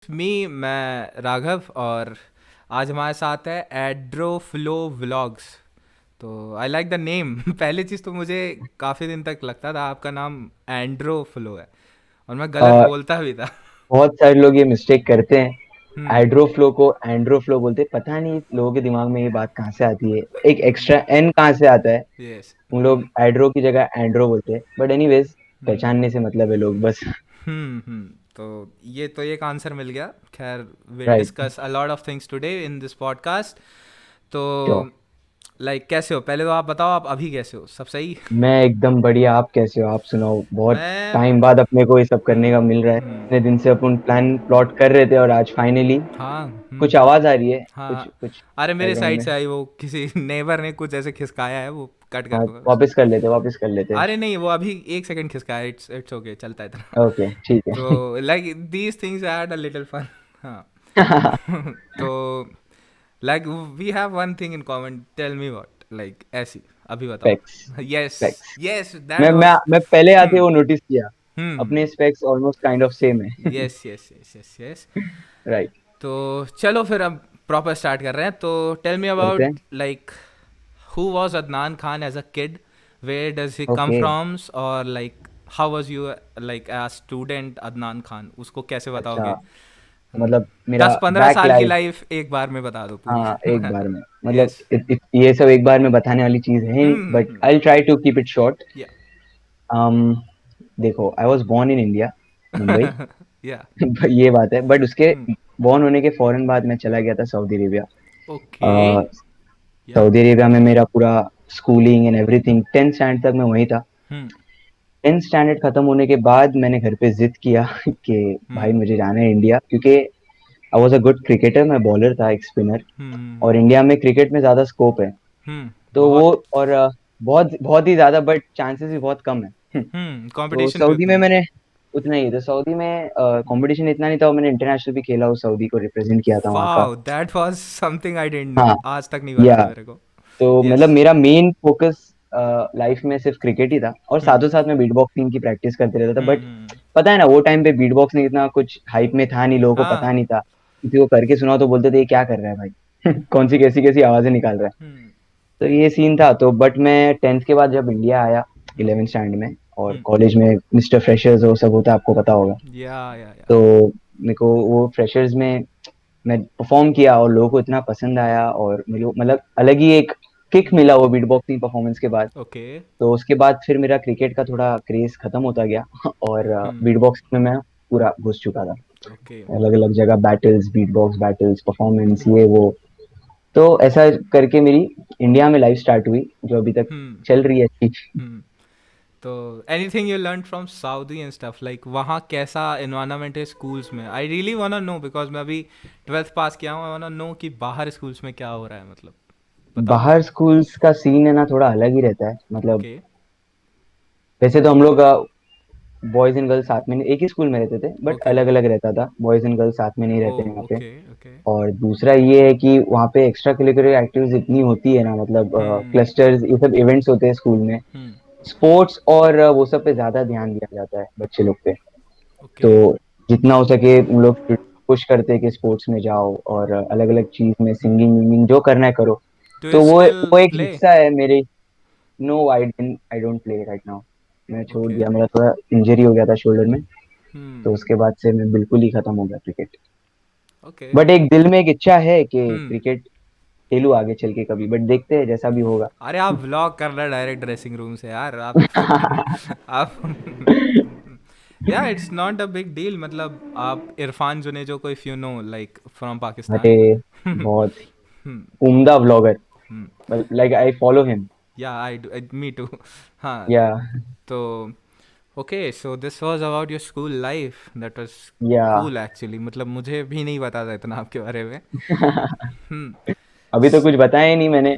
मैं राघव और आज हमारे साथ है एड्रोफ्लो व्लॉग्स। तो आई लाइक द नेम। पहली चीज़ तो मुझे काफ़ी दिन तक लगता था आपका नाम एंड्रोफ्लो है और मैं गलत और बोलता भी था। बहुत सारे लोग ये मिस्टेक करते हैं। हम्म। हाइड्रोफ्लो को एंड्रोफ्लो बोलते हैं। पता नहीं लोगों के दिमाग में ये बात कहाँ से आती है, एक एक्स्ट्रा एन कहाँ से आता है। यस। उन लोग हाइड्रो की जगह एंड्रो बोलते हैं, बट एनीवेज हम्म। पहचानने से मतलब है लोग बस। तो ये एक आंसर मिल गया। खैर, will write. Discuss a lot of things today in this podcast. तो श्योर। कैसे हो? पहले तो आप बताओ, आप अभी कैसे हो? सब सही? मैं एकदम बढ़िया। आप कैसे हो? आप सुनाओ। बहुत मैं टाइम बाद अपने को ये सब करने का मिल रहा है। हम्म। इतने दिन से अपन प्लान प्लॉट कर रहे थे और आज फाइनली हाँ। कुछ आवाज आ रही है, कुछ हाँ। कुछ अरे, मेरे बैकग्राउंड साइड में। से आई, वो किसी नेबर ने कुछ ऐसे खिसकाया है, वो कट कर हाँ, दूंगा उसको। वापस कर लेते, वापस कर लेते। अरे नहीं, वो अभी 1 सेकंड खिसकाया, इट्स इट्स ओके, चलता है इतना। ओके, ठीक है। तो like these things add a little fun. हाँ। तो like we have one thing in common, tell me what, like ऐसी अभी बताओ। स्पेक्स। यस। स्पेक्स। यस, मैं दैट मैं वाज। मैं पहले आते हम्म। वो नोटिस किया। हम्म। अपने specs almost kind of same है। Yes yes yes yes yes. Right. तो चलो फिर अब प्रॉपर स्टार्ट कर रहे हैं। तो टेल मी करते अबाउट, हैं। Like, who was Adnan Khan as a kid? Where does he come okay. from? Or like, how was you like a student Adnan Khan? उसको कैसे अच्छा, बताओगे? तो मतलब मेरा 10-15 बैक साल की लाइफ। लाइफ एक बार में बता दो पूरी। हाँ, एक बार में मतलब यस। ये सब एक बार में बताने वाली चीज है नहीं, but I try to keep it short. Yeah. देखो, I was born in India, Mumbai. Yeah. ये बात है, बट उसके बोर्न होने के फौरन बाद मैं चला गया था सऊदी अरेबिया। ओके। अ, या। सऊदी अरेबिया में मेरा पूरा schooling and everything 10th standard तक मैं वहीं था। हम्म। 10th स्टैंडर्ड खत्म होने के बाद मैंने घर पे जिद किया कि भाई हम्म। मुझे जाना है इंडिया, क्योंकि I was a good cricketer. मैं बॉलर था, एक स्पिनर। और हम्म। इंडिया में क्रिकेट में ज्यादा स्कोप है। तो वो बहुत। और बहुत बहुत ही ज्यादा, बट चांसेस भी बहुत कम है। तो कंपटीशन भी सऊदी उतनी में है। मैंने उतना ही, तो सऊदी में कंपटीशन इतना नहीं था, और मैंने इंटरनेशनल भी खेला, उस सऊदी को रिप्रेजेंट किया था वहाँ का। Wow, that was something I didn't know, हाँ। आज तक नहीं पता या था मेरे को। तो मतलब यस। मेरा मेन फोकस लाइफ में सिर्फ क्रिकेट ही था, और हम्म। साथों साथ मैं बीट बॉक्सिंग की प्रैक्टिस करते रहता था। बट हम्म। पता है ना, वो टाइम पे बीट बॉक्सिंग इतना कुछ हाइप में था नहीं, लोगों को पता हाँ। नहीं था। किसी को करके सुनाओ तो बोलते थे ये क्या कर रहा है भाई। कौन सी कैसी कैसी आवाजें निकाल रहा है। हम्म। तो ये सीन था। तो बट मैं 10th के बाद जब इंडिया आया, 11th स्टैंडर्ड में, और हम्म। कॉलेज में मिस्टर फ्रेशर्स वो सब होता है, आपको पता होगा। या। तो मेरे को वो फ्रेशर्स में मैं परफॉर्म किया और लोगों को इतना पसंद आया, और मेरे को मतलब अलग ही एक किक मिला वो बीट बॉक्सिंग परफॉर्मेंस के बाद। ओके। तो उसके बाद फिर मेरा क्रिकेट का थोड़ा क्रेज खत्म होता गया। और हम्म। बीट बॉक्सिंग में मैं पूरा घुस चुका था। ओके। अलग अलग जगह battles, beatbox battles, performance, ये वो। तो ऐसा करके मेरी इंडिया में लाइफ स्टार्ट हुई, जो अभी तक हम्म। चल रही है अच्छी। हम्म। तो anything you learn from Saudi and stuff, like वहाँ कैसा इन्वायरमेंट है स्कूल्स में? I really want know, because मैं अभी 12th पास किया हूँ। आई वांट नो कि बाहर स्कूल्स में क्या हो रहा है, मतलब बताओ। बाहर स्कूल्स का सीन है ना, थोड़ा अलग ही रहता है मतलब। ओके। वैसे तो हम लोग बॉयज एंड गर्ल्स साथ में नहीं, एक ही स्कूल में रहते थे, बट ओके। अलग अलग रहता था। बॉयज एंड गर्ल्स साथ में नहीं ओ। रहते हैं यहाँ पे। ओके। ओके। और दूसरा ये है कि वहाँ पे एक्स्ट्रा करिकुलर एक्टिविटीज इतनी होती है ना, मतलब हम्म। क्लस्टर्स, ये सब इवेंट्स होते हैं स्कूल में। हम्म। स्पोर्ट्स और वो सब पे ज्यादा ध्यान दिया जाता है बच्चे लोग पे। ओके। तो जितना हो सके उन लोग पुश करते हैं कि स्पोर्ट्स में जाओ, और अलग अलग चीज में सिंगिंग विंगिंग जो करना है करो। डू यू तो स्टिल वो एक प्ले? हिस्सा है मेरे। No, I don't play right now. मैं छोड़ ओके। दिया, मेरा थोड़ा इंजरी हो गया था शोल्डर में। तो हम्म। उसके बाद से मैं बिल्कुल ही खत्म हो गया क्रिकेट। ओके। बट एक दिल में एक इच्छा है कि हम्म। क्रिकेट खेलूं आगे चल के कभी, बट देखते हैं जैसा भी होगा। अरे, आप व्लॉग कर रहे हैं डायरेक्ट ड्रेसिंग रूम से यार, आप। आप। Yeah, it's not a big deal, मतलब आप इरफान जुनेजो को, if you know, like from अरे, पाकिस्तान। बहुत उम्दा vlogger. Like I follow him. Yeah, I do, me too. हाँ। या। तो okay, so this was about your school life, that was yeah. Cool actually. मतलब मुझे भी नहीं पता था इतना आपके बारे में। हम्म। अभी तो कुछ बताया ही नहीं मैंने।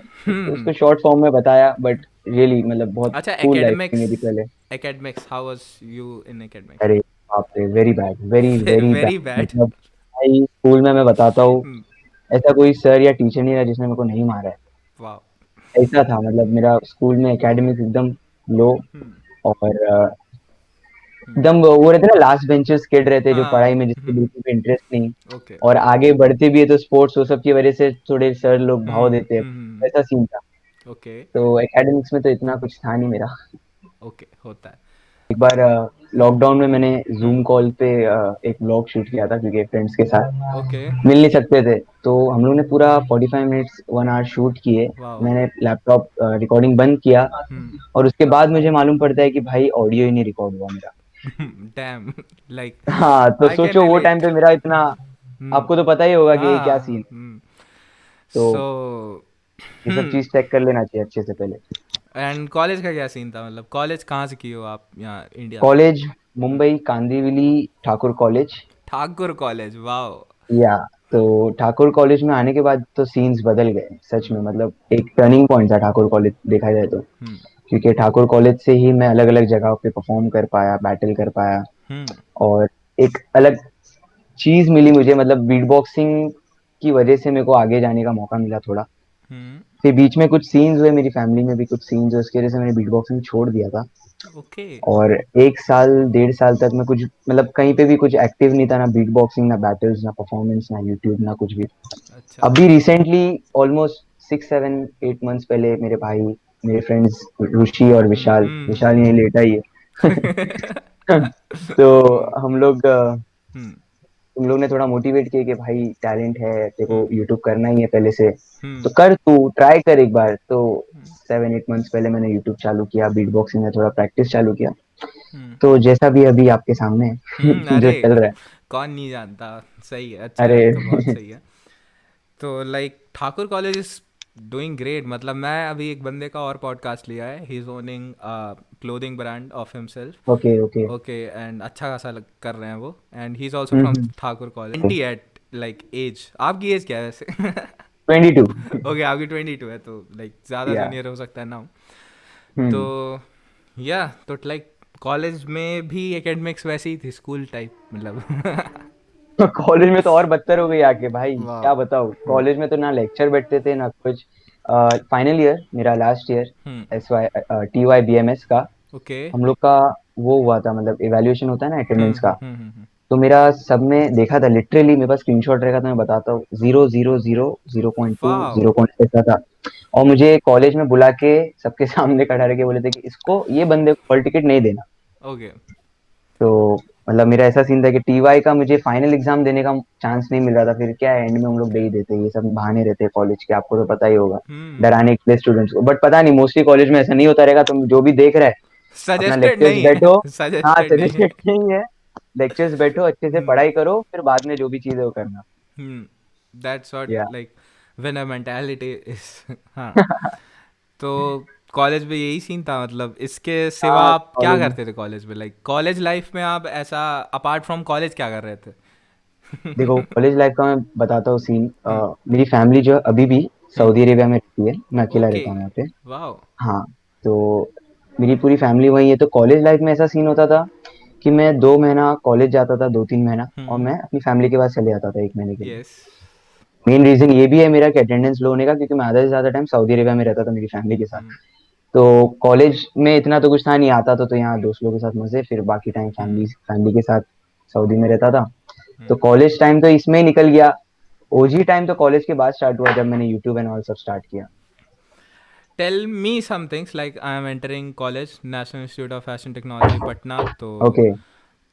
उसको शॉर्ट फॉर्म में बताया, बट रियली मतलब बहुत अच्छा, कूल लाइफ थी एकेडमिक्स। मेरी पहले। Academics, how was you in academics? अरे बाप रे, very bad, very very bad. Very bad. मतलब भाई, स्कूल में मैं बताता हूँ, ऐसा कोई सर या टीचर नहीं रहा जिसने मेरे को नहीं मारा है। वाह। ऐसा था मतलब, मेरा स्कूल में एकेडमिक्स एकदम लो। और हम्म। एकदम वो रहते ना लास्ट बेंचर्स किड रहते जो हाँ। पढ़ाई में जिसको बिल्कुल भी इंटरेस्ट नहीं, ओके। और आगे बढ़ते भी है तो स्पोर्ट्स वो सब की वजह से थोड़े सर लोग भाव देते हैं, वैसा सीन था। ओके। तो एकेडमिक्स में तो इतना कुछ था नहीं मेरा। ओके, होता है। एक बार लॉकडाउन में मैंने जूम हम्म। कॉल पे एक व्लॉग शूट किया था क्योंकि फ्रेंड्स के ओके। साथ मिल नहीं सकते थे, तो हम लोग ने पूरा 45 मिनट्स 1 आवर शूट किए। वाओ। मैंने लैपटॉप रिकॉर्डिंग बंद किया, हम्म। और उसके बाद मुझे मालूम पड़ता है कि भाई ऑडियो ही नहीं रिकॉर्ड हुआ मेरा। डैम। लाइक, हाँ, तो आई कैन सोचो वो टाइम रिलेट। पे मेरा इतना, हम्म। आपको तो पता ही होगा कि ये क्या हाँ। सीन। तो सो। ये सब हम्म। चीज चेक कर लेना चाहिए अच्छे से पहले। एंड कॉलेज का क्या सीन था, मतलब कॉलेज कहाँ से किए हो आप यहाँ इंडिया में? कॉलेज हम्म। Mumbai Kandivali Thakur college. Thakur college, wow. या तो ठाकुर कॉलेज में आने के बाद तो सीन्स बदल गए सच में, हम्म। मतलब एक टर्निंग पॉइंट था ठाकुर कॉलेज देखा जाए तो। हम्म। क्योंकि ठाकुर कॉलेज से ही मैं अलग अलग जगह पे परफॉर्म कर पाया, बैटल कर पाया, हम्म। और एक अलग चीज मिली मुझे, मतलब बीट बॉक्सिंग की वजह से मेरे को आगे जाने का मौका मिला थोड़ा। हम्म। फिर बीच में कुछ सीन्स हुए, मेरी फैमिली में भी कुछ सीन्स हुए, उसकी वजह से मैंने बीट बॉक्सिंग छोड़ दिया था। ओके। और 1 साल 1.5 साल तक मैं कुछ मतलब कहीं पे भी कुछ एक्टिव नहीं था, ना बीट बॉक्सिंग, ना बैटल्स, ना परफॉर्मेंस, ना यूट्यूब, ना कुछ भी। अच्छा। अभी रिसेंटली ऑलमोस्ट 6 7 8 मंथ्स पहले मेरे भाई, मेरे फ्रेंड्स ऋषि और विशाल, विशाल यही लेटा ही है तो हम्म। हम्म। तुम लोग ने थोड़ा मोटिवेट किया कि भाई टैलेंट है तेरे को, हम्म। यूट्यूब करना ही है पहले से, तो हम्म। कर, तू ट्राई कर एक बार। तो 7 8 मंथ्स पहले मैंने यूट्यूब चालू किया, बीट बॉक्सिंग में थोड़ा प्रैक्टिस चालू किया। हम्म। तो जैसा भी अभी आपके सामने है जो अरे, चल रहा है। कौन नहीं जानता। सही है, अच्छा है, अरे आपका बहुत सही है। तो like Thakur college is doing great. मतलब मैं अभी एक बंदे का और पॉडकास्ट लिया है, he is owning clothing brand of himself. Okay okay. Okay, and अच्छा खासा कर रहे हैं वो, and he is also from Thakur college. 20 eight like age. आपकी एज क्या है वैसे? 22। ओके, आपकी 22 है, तो लाइक ज़्यादा या। जूनियर हो सकता है ना। तो हम्म। या तो लाइक कॉलेज में भी एकेडमिक्स वैसी ही थी, स्कूल टाइप मतलब। कॉलेज में तो और बदतर हो गई आके भाई, वाह। क्या बताऊँ, कॉलेज में तो ना लेक्चर बैठते थे ना कुछ। फाइनल ईयर मेरा लास्ट ईयर, हम्म। TYBMS का, ओके। हम लोग का वो हुआ था, मतलब इवैल्यूएशन होता है ना हम्म। अटेंडेंस का। हम्म। तो मेरा सब में देखा था, लिटरली मेरे पास स्क्रीनशॉट रहेगा तो मैं बताता हूँ, 0 0 0 0.2 वाह। 0 ऐसा था। और मुझे कॉलेज में बुला के सबके सामने खड़ा रह के बोले थे कि इसको, ये बंदे को हॉल टिकट नहीं देना। ओके। तो मतलब मेरा ऐसा सीन था कि TY का मुझे फाइनल एग्जाम देने का चांस नहीं मिल रहा था, फिर क्या है, एंड में हम लोग दे ओके। ही देते, ये सब बहाने रहते हैं कॉलेज के, आपको तो पता ही होगा, हम्म। डराने के लिए स्टूडेंट्स को। बट पता नहीं, मोस्टली कॉलेज में ऐसा नहीं होता रहेगा, तुम जो भी देख रहा है अपना सजेस्टेड लेक्चर्स नहीं बैठो। है, हाँ, सजेस्टेड नहीं है। सजेस्टेड नहीं है, लेक्चर्स बैठो अच्छे से हम्म। पढ़ाई करो, फिर बाद में जो भी चीज़ है वो करना। दैट्स व्हाट या। Like when a mentality is. हाँ। तो कॉलेज में यही सीन था, मतलब इसके सिवा हाँ आप क्या कॉलेज में, करते थे कॉलेज में? लाइक कॉलेज लाइफ में आप ऐसा अपार्ट फ्रॉम कॉलेज क्या कर रहे थे? देखो कॉलेज लाइफ का मैं बताता हूँ सीन। हम्म। मेरी फैमिली जो है अभी भी हम्म। सऊदी अरेबिया में रहती है, मैं अकेला ओके। रहता हूँ यहाँ पे। वाओ। हाँ। तो मेरी पूरी फैमिली वही है, तो कॉलेज लाइफ में ऐसा सीन होता था कि मैं 2 महीना कॉलेज जाता था, 2 3 महीना, और हम्म। मैं अपनी फैमिली के पास चले जाता था 1 महीने के लिए। यस। मेन रीजन ये भी है मेरा कि अटेंडेंस लो होने का, क्योंकि मैं आधा से ज्यादा टाइम सऊदी अरेबिया में रहता था मेरी फैमिली के साथ। हम्म। तो कॉलेज में इतना तो कुछ था नहीं, आता तो यहाँ दोस्त लोगों के साथ मजे, फिर बाकी टाइम फैमिली हम्म। फैमिली के साथ सऊदी में रहता था। तो हम्म। कॉलेज टाइम तो इसमें ही निकल गया। OG टाइम तो कॉलेज के बाद स्टार्ट हुआ, जब मैंने यूट्यूब एंड ऑल सब स्टार्ट किया। Tell me some things. Like I am entering college, National Institute of Fashion Technology Patna. Okay.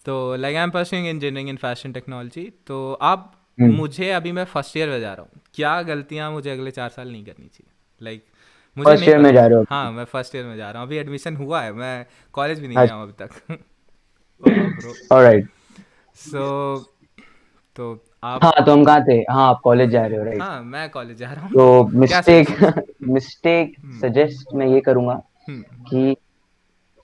तो like I am pursuing engineering in fashion technology. तो आप, हम्म। मुझे अभी मैं फर्स्ट ईयर में जा रहा हूँ, क्या गलतियाँ मुझे अगले 4 साल नहीं करनी चाहिए? लाइक मुझे फर्स्ट नहीं ईयर में पता। जा रहे हो अभी? हाँ, मैं फर्स्ट ईयर में जा रहा हूँ, अभी एडमिशन हुआ है, मैं कॉलेज भी नहीं गया अच्छा। हूँ अभी तक। वाह ब्रो। ऑलराइट। सो तो आप, हाँ, तो हम कहाँ थे, हाँ आप कॉलेज जा रहे हो, राइट। हाँ मैं कॉलेज जा रहा हूँ, तो तो क्या मिस्टेक सजेस्ट? मिस्टेक सजेस्ट मैं ये करूंगा हम्म। कि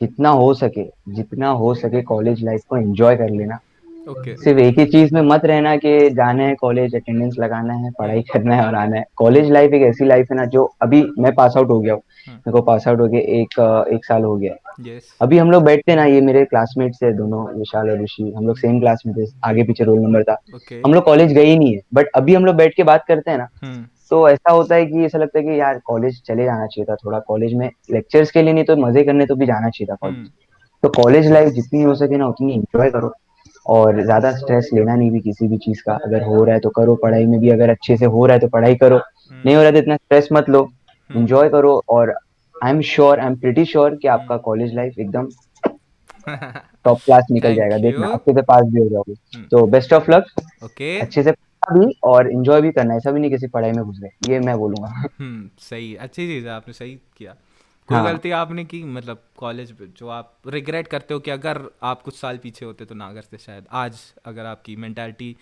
जितना हो सके, जितना हो सके कॉलेज लाइफ को एंजॉय कर लेना। ओके। सिर्फ एक ही चीज में मत रहना कि जाना है कॉलेज, अटेंडेंस लगाना है, पढ़ाई हम्म। करना है और आना है। कॉलेज लाइफ एक ऐसी लाइफ है ना, जो अभी मैं पास आउट हो गया हूँ, हम्म। मेरे को पास आउट हो गया एक साल हो गया है। यस। अभी हम लोग बैठते हैं ना, ये मेरे क्लासमेट्स है दोनों, विशाल और ऋषि, हम लोग सेम क्लास में थे, आगे पीछे रोल नंबर था। ओके। हम लोग कॉलेज गए ही नहीं है, बट अभी हम लोग बैठ के बात करते हैं ना, हम्म। तो ऐसा होता है कि ऐसा लगता है कि यार कॉलेज चले जाना चाहिए था, थोड़ा कॉलेज में लेक्चर्स के लिए नहीं तो मजे करने तो भी जाना चाहिए था कॉलेज। हम्म। तो कॉलेज लाइफ जितनी हो सके ना उतनी एंजॉय करो, और ज्यादा स्ट्रेस लेना नहीं भी किसी भी चीज का। अगर हो रहा है तो करो, पढ़ाई में भी अगर अच्छे से हो रहा है तो पढ़ाई करो, नहीं हम्म। हो रहा है तो इतना स्ट्रेस मत लो, हम्म। एंजॉय करो। और आई एम प्रिटी श्योर कि हम्म। आपका कॉलेज लाइफ एकदम टॉप क्लास निकल थैंक जाएगा, देखना यू। अच्छे से पास भी हो जाओगे। हम्म। तो बेस्ट ऑफ लक। ओके। अच्छे से पढ़ना भी और एंजॉय भी करना है, ऐसा भी नहीं किसी पढ़ाई में घुस गए, ये मैं बोलूंगा। सही, अच्छी चीज़ है, आपने सही किया। कोई हाँ। गलती आपने की मतलब कॉलेज में जो आप रिग्रेट करते हो कि अगर आप कुछ साल पीछे होते तो ना करते शायद? आज अगर आपकी मेंटालिटी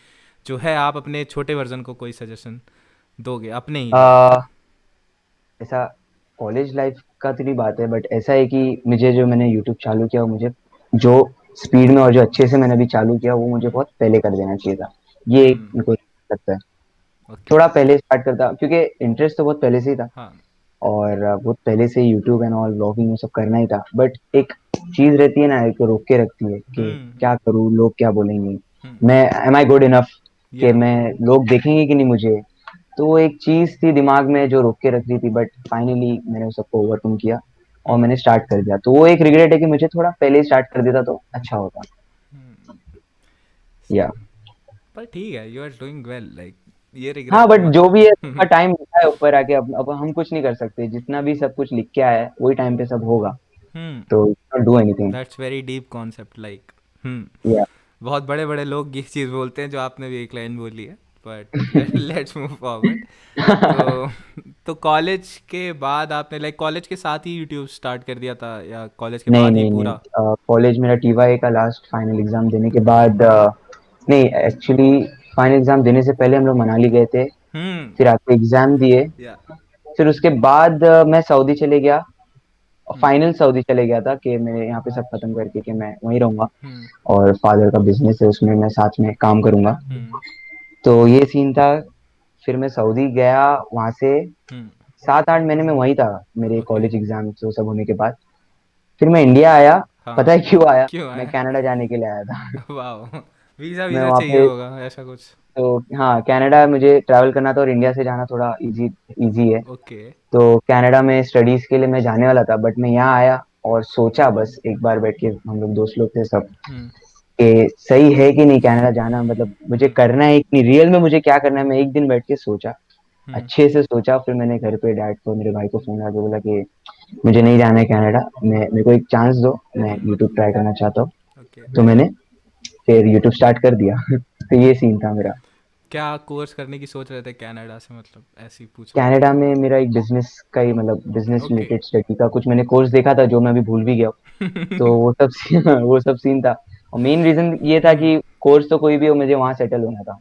जो है, आप अपने छोटे वर्जन को कोई सजेशन दोगे अपने ही लिए? आ, ऐसा कॉलेज लाइफ का तो नहीं बात है, बट ऐसा है कि मुझे जो मैंने यूट्यूब चालू किया, वो मुझे जो स्पीड में और जो अच्छे से मैंने अभी चालू किया, वो मुझे हम्म। बहुत पहले कर देना चाहिए था। ये एक हम्म। मेरे को लगता है, ओके। थोड़ा पहले स्टार्ट करता, क्योंकि इंटरेस्ट तो बहुत पहले से ही था। हाँ। और बहुत पहले से यूट्यूब एंड ऑल व्लॉगिंग वो सब करना ही था, बट एक चीज रहती है ना, एक रोक के रखती है कि हम्म। क्या करूँ, लोग क्या बोलेंगे, हम्म। मैं एम आई गुड इनफ, कि या। मैं लोग देखेंगे कि नहीं मुझे। तो वो एक चीज थी दिमाग में जो रोक के रख रही थी, बट फाइनली मैंने उस सबको ओवरकम किया और हम्म। मैंने स्टार्ट कर दिया। तो वो एक रिग्रेट है कि मुझे थोड़ा पहले ही स्टार्ट कर देता तो अच्छा होता। या सही। पर ठीक है, you are doing well, like ये हाँ, रिग्रेट तो बट जो मतलब भी है सबका टाइम लिखा है ऊपर आके, अब हम कुछ नहीं कर सकते, जितना भी सब कुछ लिख के आया है वही टाइम पे सब होगा। हम्म। तो do anything. That's very deep concept, like. हम्म। या बहुत बड़े बड़े लोग ये चीज़ बोलते हैं जो आपने भी एक लाइन बोली है, बट लेट्स मूव फॉरवर्ड। तो तो कॉलेज के बाद आपने लाइक कॉलेज के साथ ही यूट्यूब स्टार्ट कर दिया था या कॉलेज के नहीं बाद ही नहीं नहीं, पूरा? कॉलेज मेरा टीवाई का लास्ट फाइनल एग्जाम देने के बाद नहीं, एक्चुअली फाइनल एग्जाम देने से पहले हम लोग मनाली गए थे, हम्म। फिर आके एग्जाम दिए। या। फिर उसके बाद मैं सऊदी चले गया, हम्म। फाइनल सऊदी चले गया था कि मैं यहाँ पे सब खत्म करके कि मैं वहीं रहूंगा, हम्म। और फादर का बिजनेस है उसमें मैं साथ में काम करूंगा। हम्म। तो ये सीन था। फिर मैं सऊदी गया, वहां से हम्म। 7-8 महीने में वहीं था, मेरे ओके। कॉलेज एग्जाम तो सब होने के बाद। फिर मैं इंडिया आया। पता हाँ। है क्यों आया? क्यों मैं आया? कनाडा जाने के लिए आया था। वाह। वीज़ा मैं वीज़ा वहाँ चाहिए पे, होगा ऐसा कुछ? तो हाँ, कनाडा मुझे ट्रैवल करना था और इंडिया से जाना थोड़ा इजी इजी है। ओके। तो कनाडा में स्टडीज के लिए मैं जाने वाला था, बट मैं यहाँ आया और सोचा बस एक बार बैठ के, हम लोग दोस्त लोग थे सब, हम्म। कि सही है कि नहीं कनाडा जाना, मतलब मुझे हम्म। करना है कि नहीं, रियल में मुझे क्या करना है। मैं एक दिन बैठ के सोचा, हम्म। अच्छे से सोचा। फिर मैंने घर पे डैड को, मेरे भाई को फोन करके बोला कि मुझे नहीं जाना है कनाडा, मैं मेरे को एक चांस दो, मैं हम्म। यूट्यूब ट्राई करना चाहता हूँ। ओके। तो मैंने फिर यूट्यूब स्टार्ट कर दिया। तो ये सीन था मेरा। क्या कोर्स करने की सोच रहे थे कनाडा से, मतलब ऐसे ही पूछा? कनाडा में मेरा एक बिजनेस का ही, मतलब बिजनेस ओके। रिलेटेड स्टडी का कुछ मैंने कोर्स देखा था, जो मैं अभी भूल भी गया हूँ। तो वो सब वो सब सीन था। और मेन रीजन ये था हम्म। कि कोर्स तो कोई भी हो, मुझे वहां सेटल होना था।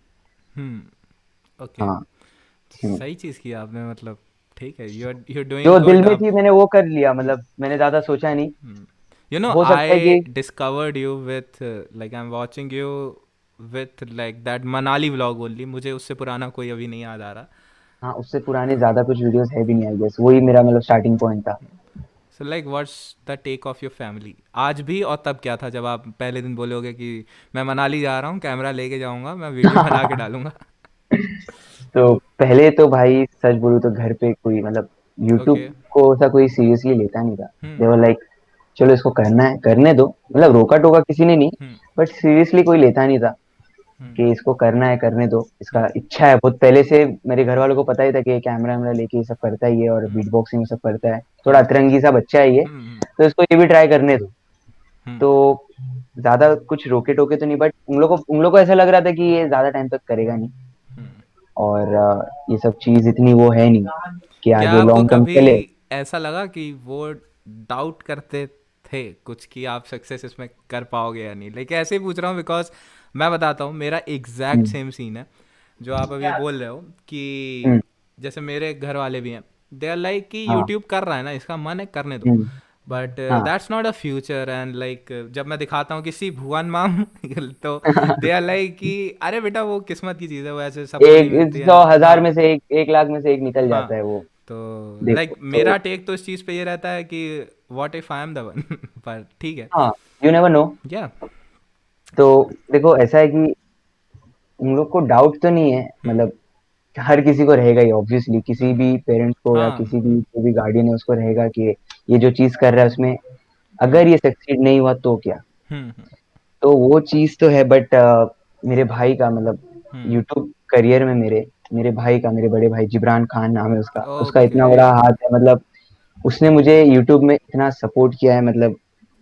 ओके। हाँ। हम्म। सही चीज़ किया आपने, मतलब ठीक है, यू आर डूइंग जो दिल गुड में आप। थी मैंने वो कर लिया, मतलब मैंने ज्यादा सोचा नहीं। यू नो हो सकता है आई कि discovered you with, like I am watching you with like that Manali vlog only, मुझे उससे पुराना कोई अभी नहीं याद आ रहा। हाँ, उससे पुराने ज्यादा कुछ वीडियोस है भी नहीं, आई गेस वही मेरा मतलब स्टार्टिंग पॉइंट था। So like what's the take of your family आज भी, और तब क्या था जब आप पहले दिन बोलोगे कि मैं मनाली जा रहा हूँ, कैमरा लेके जाऊँगा, मैं वीडियो बना के डालूंगा? तो पहले तो भाई सच बोलूं तो घर पे कोई मतलब यूट्यूब ओके। को ऐसा कोई सीरियसली लेता नहीं था। हम्म। देवर लाइक चलो इसको करना है करने दो, मतलब रोका टोका किसी ने नहीं, हम्म। बट सीरियसली कोई लेता नहीं था हम्म। कि इसको करना है करने दो, इसका हम्म। इच्छा है बहुत पहले से। मेरे घर वालों को पता ही था कि ये कैमरा वैमरा लेके ये सब करता ही है और हम्म। बीट बॉक्सिंग सब करता है, थोड़ा हम्म। अतरंगी सा बच्चा है ये, हम्म। तो इसको ये भी ट्राई करने दो। हम्म। तो ज्यादा कुछ रोके टोके तो नहीं, बट उन लोग को ऐसा लग रहा था कि ये ज्यादा टाइम तक करेगा नहीं, हम्म। और ये सब चीज इतनी वो है नहीं कि क्या आगे आपको लॉन्ग टर्म कभी चले। ऐसा लगा कि वो डाउट करते थे कुछ कि आप सक्सेस इसमें कर पाओगे या नहीं? लेकिन ऐसे ही पूछ रहा हूँ बिकॉज मैं बताता हूँ, मेरा एग्जैक्ट हम्म। सेम सीन है जो आप अभी बोल रहे हो कि हम्म। जैसे मेरे घर वाले भी हैं, दे आर लाइक कि हाँ। यूट्यूब कर रहा है ना, इसका मन है करने दो, हम्म। बट हाँ। That's not a future. And like जब मैं दिखाता हूँ किसी भुवन माम तो दे आर लाइक कि अरे बेटा वो किस्मत की चीज़ है, वो ऐसे सबको नहीं एक मिलती है। 100,000 हाँ। में से एक लाख में से एक निकल हाँ। जाता है वो। तो लाइक देखो तो, मेरा टेक तो इस चीज़ पे ये रहता है कि what if I am the one पर ठीक है। हाँ, यू नेवर नो। या। तो देखो ऐसा है कि उन लोग को डाउट तो नहीं है, हम्म। मतलब हर किसी को रहेगा ही ऑब्वियसली, किसी हम्म। भी पेरेंट्स को या हाँ। किसी भी जो भी गार्डियन है उसको रहेगा कि ये जो चीज कर रहा है उसमें अगर ये सक्सीड नहीं हुआ तो क्या। हम्म तो वो चीज तो है, बट मेरे भाई का मतलब हम्म यूट्यूब करियर में मेरे भाई का, मेरे बड़े भाई जिब्रान खान नाम है उसका, उसका ओके। इतना बड़ा हाथ है। मतलब उसने मुझे यूट्यूब में इतना सपोर्ट किया है। मतलब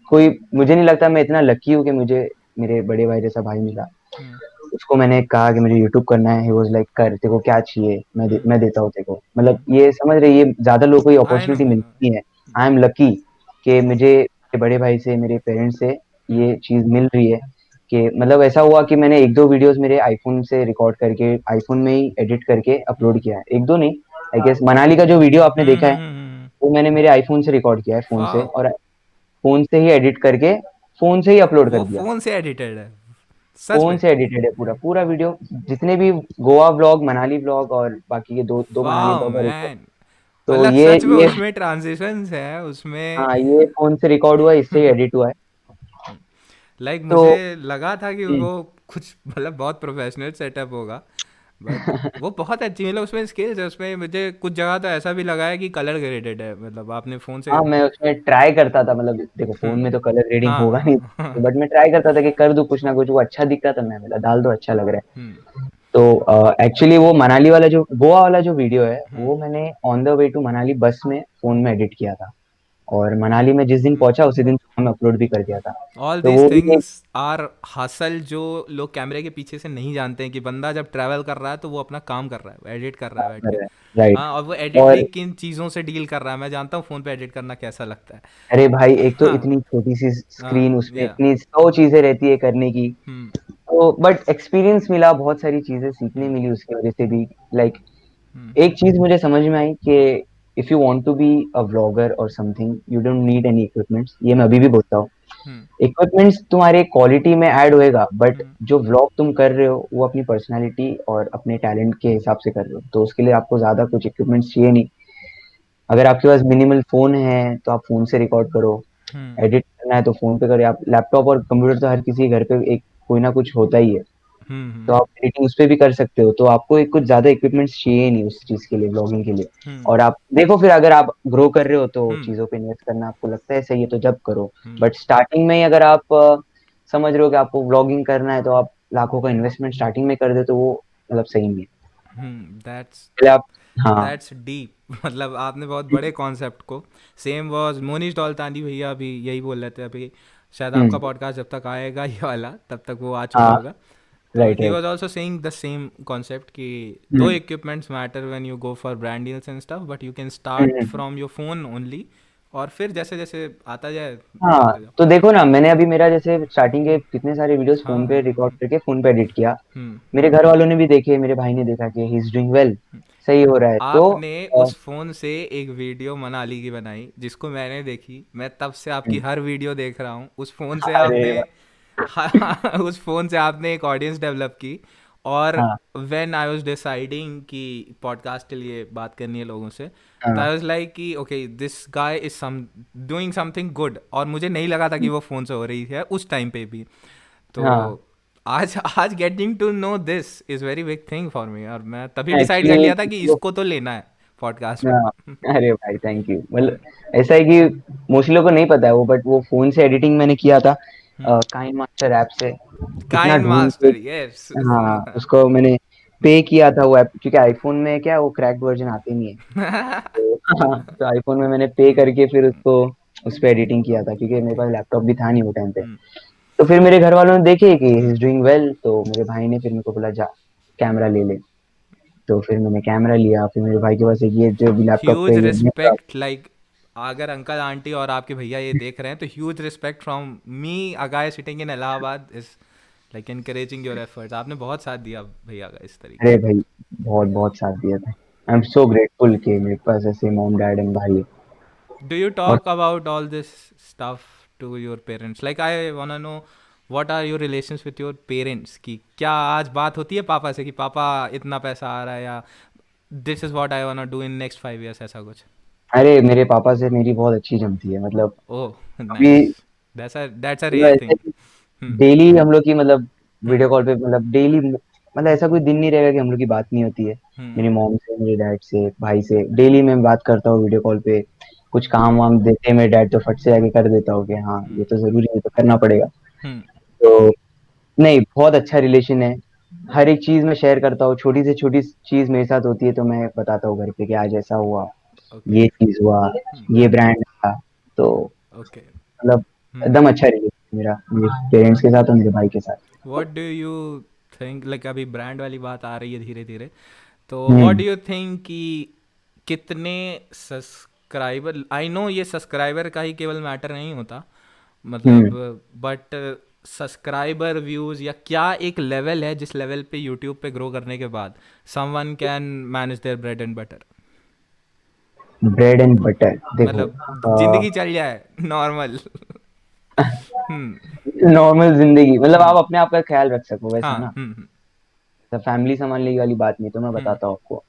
कोई, मुझे नहीं लगता मैं इतना लकी हूँ कि मुझे मेरे बड़े भाई जैसा भाई मिला। हम्म उसको मैंने कहा कि मुझे यूट्यूब करना है, ही वाज लाइक कर, तेरे को क्या चाहिए हम्म मैं देता हूँ तेरे को। मतलब हम्म ये समझ रही, ये ज्यादा लोगों को ये I know opportunity I know. मिलती नहीं है। आई एम लकी कि मुझे मेरे बड़े भाई से, मेरे पेरेंट्स से हम्म ये चीज मिल रही है। कि मतलब ऐसा हुआ कि मैंने एक दो वीडियोस मेरे आईफोन से रिकॉर्ड करके आईफोन में ही एडिट करके अपलोड हम्म किया है, एक दो नहीं। आई गेस मनाली का जो वीडियो आपने देखा है हम्म। वो मैंने मेरे आईफोन से रिकॉर्ड किया है, फोन से, वाओ, और फोन से ही एडिट करके फोन से ही अपलोड कर वो दिया। फोन से एडिटेड है? सच फोन में? से एडिटेड है पूरा पूरा वीडियो। जितने भी गोवा व्लॉग, मनाली व्लॉग और बाकी के दो दो मनाली वाओ व्लॉग और एक, मैन, तो मतलब ये सच में ये उसमें ट्रांजिशंस है उसमें। हाँ, ये फोन से रिकॉर्ड हुआ है, इससे ही एडिट हुआ है। लाइक तो मुझे लगा था कि हम्म, वो कुछ मतलब बहुत प्रोफेशनल सेटअप होगा, बट वो बहुत अच्छी, मतलब उसमें स्किल्स है। उसमें मुझे कुछ जगह तो ऐसा भी लगा है कि कलर ग्रेडेड है, मतलब आपने फ़ोन से। हाँ, मैं उसमें ट्राई करता था। मतलब देखो फोन हम्म। में तो कलर ग्रेडिंग होगा नहीं, हाँ हाँ। बट मैं ट्राई करता था कि कर दूं कुछ ना कुछ, वो अच्छा दिख रहा था, मैं बोला डाल दो, अच्छा लग रहा है। हम्म तो एक्चुअली वो मनाली वाला जो गोवा वाला जो वीडियो है हम्म वो मैंने on the way to Manali bus में फोन में एडिट किया था। और मनाली में जिस दिन हम्म। पहुंचा उसी दिन सुबह में अपलोड भी कर दिया था। ऑल तो दीज वो भी एक, थिंग्स आर हसल, जो लोग कैमरे के पीछे से नहीं जानते हैं कि बंदा जब ट्रैवल कर रहा है तो वो अपना काम कर रहा है, वो एडिट कर रहा है बैठ के। राइट। हाँ, और वो एडिट भी और किन चीज़ों से डील कर रहा है, मैं जानता हूँ फ़ोन पे एडिट करना कैसा लगता है। अरे भाई, एक तो हाँ इतनी छोटी सी स्क्रीन, हाँ उसमें या। इतनी 100 चीजें रहती है करने की। हम्म तो बट एक्सपीरियंस मिला, बहुत सारी चीजें सीखने हम्म मिली उसकी वजह से भी। लाइक हम्म एक चीज मुझे समझ में आई कि if you want to be a vlogger और something, you don't need any equipments. ये मैं अभी भी बोलता हूँ। हम्म इक्विपमेंट्स तुम्हारे क्वालिटी में ऐड होएगा, बट हम्म जो व्लॉग तुम कर रहे हो वो अपनी पर्सनालिटी और अपने टैलेंट के हिसाब से कर रहे हो, तो उसके लिए आपको ज्यादा कुछ इक्विपमेंट्स चाहिए नहीं। अगर आपके पास मिनिमल फोन है तो आप फोन से रिकॉर्ड करो। हम्म एडिट करना है तो फोन पे करो। आप लैपटॉप और कंप्यूटर तो हर किसी के घर पे एक कोई ना कुछ होता ही है, तो हम्म आप एडिटिंग उस पे भी कर सकते हो। तो आपको एक कुछ ज्यादा इक्विपमेंट्स चाहिए नहीं उस चीज के लिए, ब्लॉगिंग के लिए। हम्म और आप देखो, फिर अगर आप ग्रो कर रहे हो तो हम्म चीजों पे इन्वेस्ट करना आपको लगता है सही है तो जब करो। हम्म बट स्टार्टिंग में ही अगर आप समझ रहे हो कि आपको ब्लॉगिंग करना है तो आप लाखों का इन्वेस्टमेंट स्टार्टिंग में कर दे तो वो मतलब सही नहीं है। दैट्स पहले आप, हाँ। दैट्स डीप मतलब आपने बहुत बड़े कॉन्सेप्ट को। सेम वॉज मोनीश दौलतानी भैया भी यही बोल रहे थे अभी, शायद आपका हम्म, पॉडकास्ट जब तक आएगा ये वाला तब तक वो आ चुका हाँ, होगा। तो राइट ही right. Was also saying the same concept कि though hmm equipments matter when you go for brand deals and stuff, but you can start hmm. From your phone only, और फिर जैसे जैसे आता जाए हाँ, बढ़ाते जाओ। तो देखो ना, मैंने अभी मेरा जैसे स्टार्टिंग के कितने सारे वीडियोस फोन पे हाँ रिकॉर्ड करके फोन पे एडिट किया। हम्म मेरे घर वालों ने भी देखे, मेरे भाई ने देखा कि ही इज डूइंग वेल, सही हो रहा है। तो आपने उस फोन से एक वीडियो मनाली की बनाई जिसको मैंने देखी, मैं तब से आपकी हर वीडियो देख रहा हूँ। उस फोन से अरे आपने उस फोन से आपने एक ऑडियंस डेवलप की। और हाँ व्हेन आई वाज डिसाइडिंग कि पॉडकास्ट के लिए बात करनी है लोगों से, तो हाँ, आई वाज लाइक कि okay this guy is some doing something good, और मुझे नहीं लगा था कि वो फ़ोन से हो रही है उस टाइम पे भी। तो हाँ। आज आज getting to know this is very big thing for me, और मैं तभी डिसाइड कर एक्चुअली लिया था कि इसको तो लेना है पॉडकास्ट में। हाँ, अरे भाई थैंक यू। हम्म मतलब ऐसा है कि मोस्टली लोगों को नहीं पता है वो, बट वो फोन से एडिटिंग मैंने किया था हम्म काइन मास्टर ऐप से। इतना काइन ढूंढ के, मास्टर, यस हाँ, सुना। उसको मैंने पे किया था वो ऐप, क्योंकि आईफोन में क्या वो क्रैक्ड वर्जन आते नहीं है। तो हाँ, तो आईफोन में मैंने पे हम्म करके फिर उसको उस पे एडिटिंग किया था, क्योंकि मेरे ओके। पास लैपटॉप भी था नहीं वो टाइम पे। हम्म तो फिर मेरे घर वालों ने देखे कि ही हम्म इज डूइंग वेल, तो मेरे भाई ने फिर मेरे को बोला जा कैमरा ले ले। तो फिर मैंने कैमरा लिया, फिर मेरे भाई के पास एक ये जो भी लैपटॉप ह्यूज पे ये था। रिस्पेक्ट, लाइक अगर अंकल आंटी और आपके भैया ये देख रहे हैं तो huge respect from me, a guy sitting in Allahabad is like encouraging your efforts. आपने बहुत साथ दिया भैया का इस तरीके अरे से। भाई, बहुत बहुत साथ दिया था। आई एम सो ग्रेटफुल कि मेरे पास ऐसे मॉम डैड एंड भाई है। डू यू और talk about all this stuff to your parents? Like I want know what are your relations with your parents, कि क्या आज बात होती है पापा से कि पापा इतना पैसा आ रहा है, या this is what I want do in next 5 years, ऐसा कुछ? अरे मेरे पापा से मेरी बहुत अच्छी जमती है। मतलब ओह अभी नाइस, दैट्स अ मतलब रेयर ऐसे थिंग। हम्म डेली हम लोग की मतलब हम्म वीडियो कॉल पे, मतलब डेली, मतलब ऐसा कोई दिन नहीं रहेगा कि हम लोग की बात नहीं होती है। हम्म मेरी मॉम से, मेरे डैड से, भाई से डेली मैं बात करता हूँ वीडियो कॉल पे। कुछ काम वाम देते मेरे डैड तो फट से आके कर देता हूँ कि हाँ ये तो जरूरी है, तो करना पड़ेगा। हम्म। तो नहीं, बहुत अच्छा रिलेशन है। हर एक चीज मैं शेयर करता हूँ, छोटी से छोटी चीज मेरे साथ होती है तो मैं बताता हूँ घर पे कि आज ऐसा हुआ, ओके। ये चीज हुआ, हम्म। ये ब्रांड था। तो ओके। मतलब हम्म। एकदम अच्छा रिलेशन मेरा मेरे पेरेंट्स के साथ और मेरे भाई के साथ। What do you think, like अभी ब्रांड वाली बात आ रही है धीरे धीरे, तो what hmm. Do you think कि कितने सब्सक्राइबर, आई नो ये सब्सक्राइबर का ही केवल मैटर नहीं होता, मतलब हम्म। बट सब्सक्राइबर व्यूज़ या क्या एक लेवल है जिस लेवल पे यूट्यूब पे ग्रो करने के बाद someone can manage there bread and butter, bread and butter देखो, मतलब जिंदगी चल जाए नॉर्मल। हम्म। नॉर्मल जिंदगी मतलब आप हम्म। अपने आप का ख्याल रख सको वैसा हाँ। ना। तो फैमिली संभालने की वाली बात नहीं, तो मैं हम्म। बताता हूँ आपको।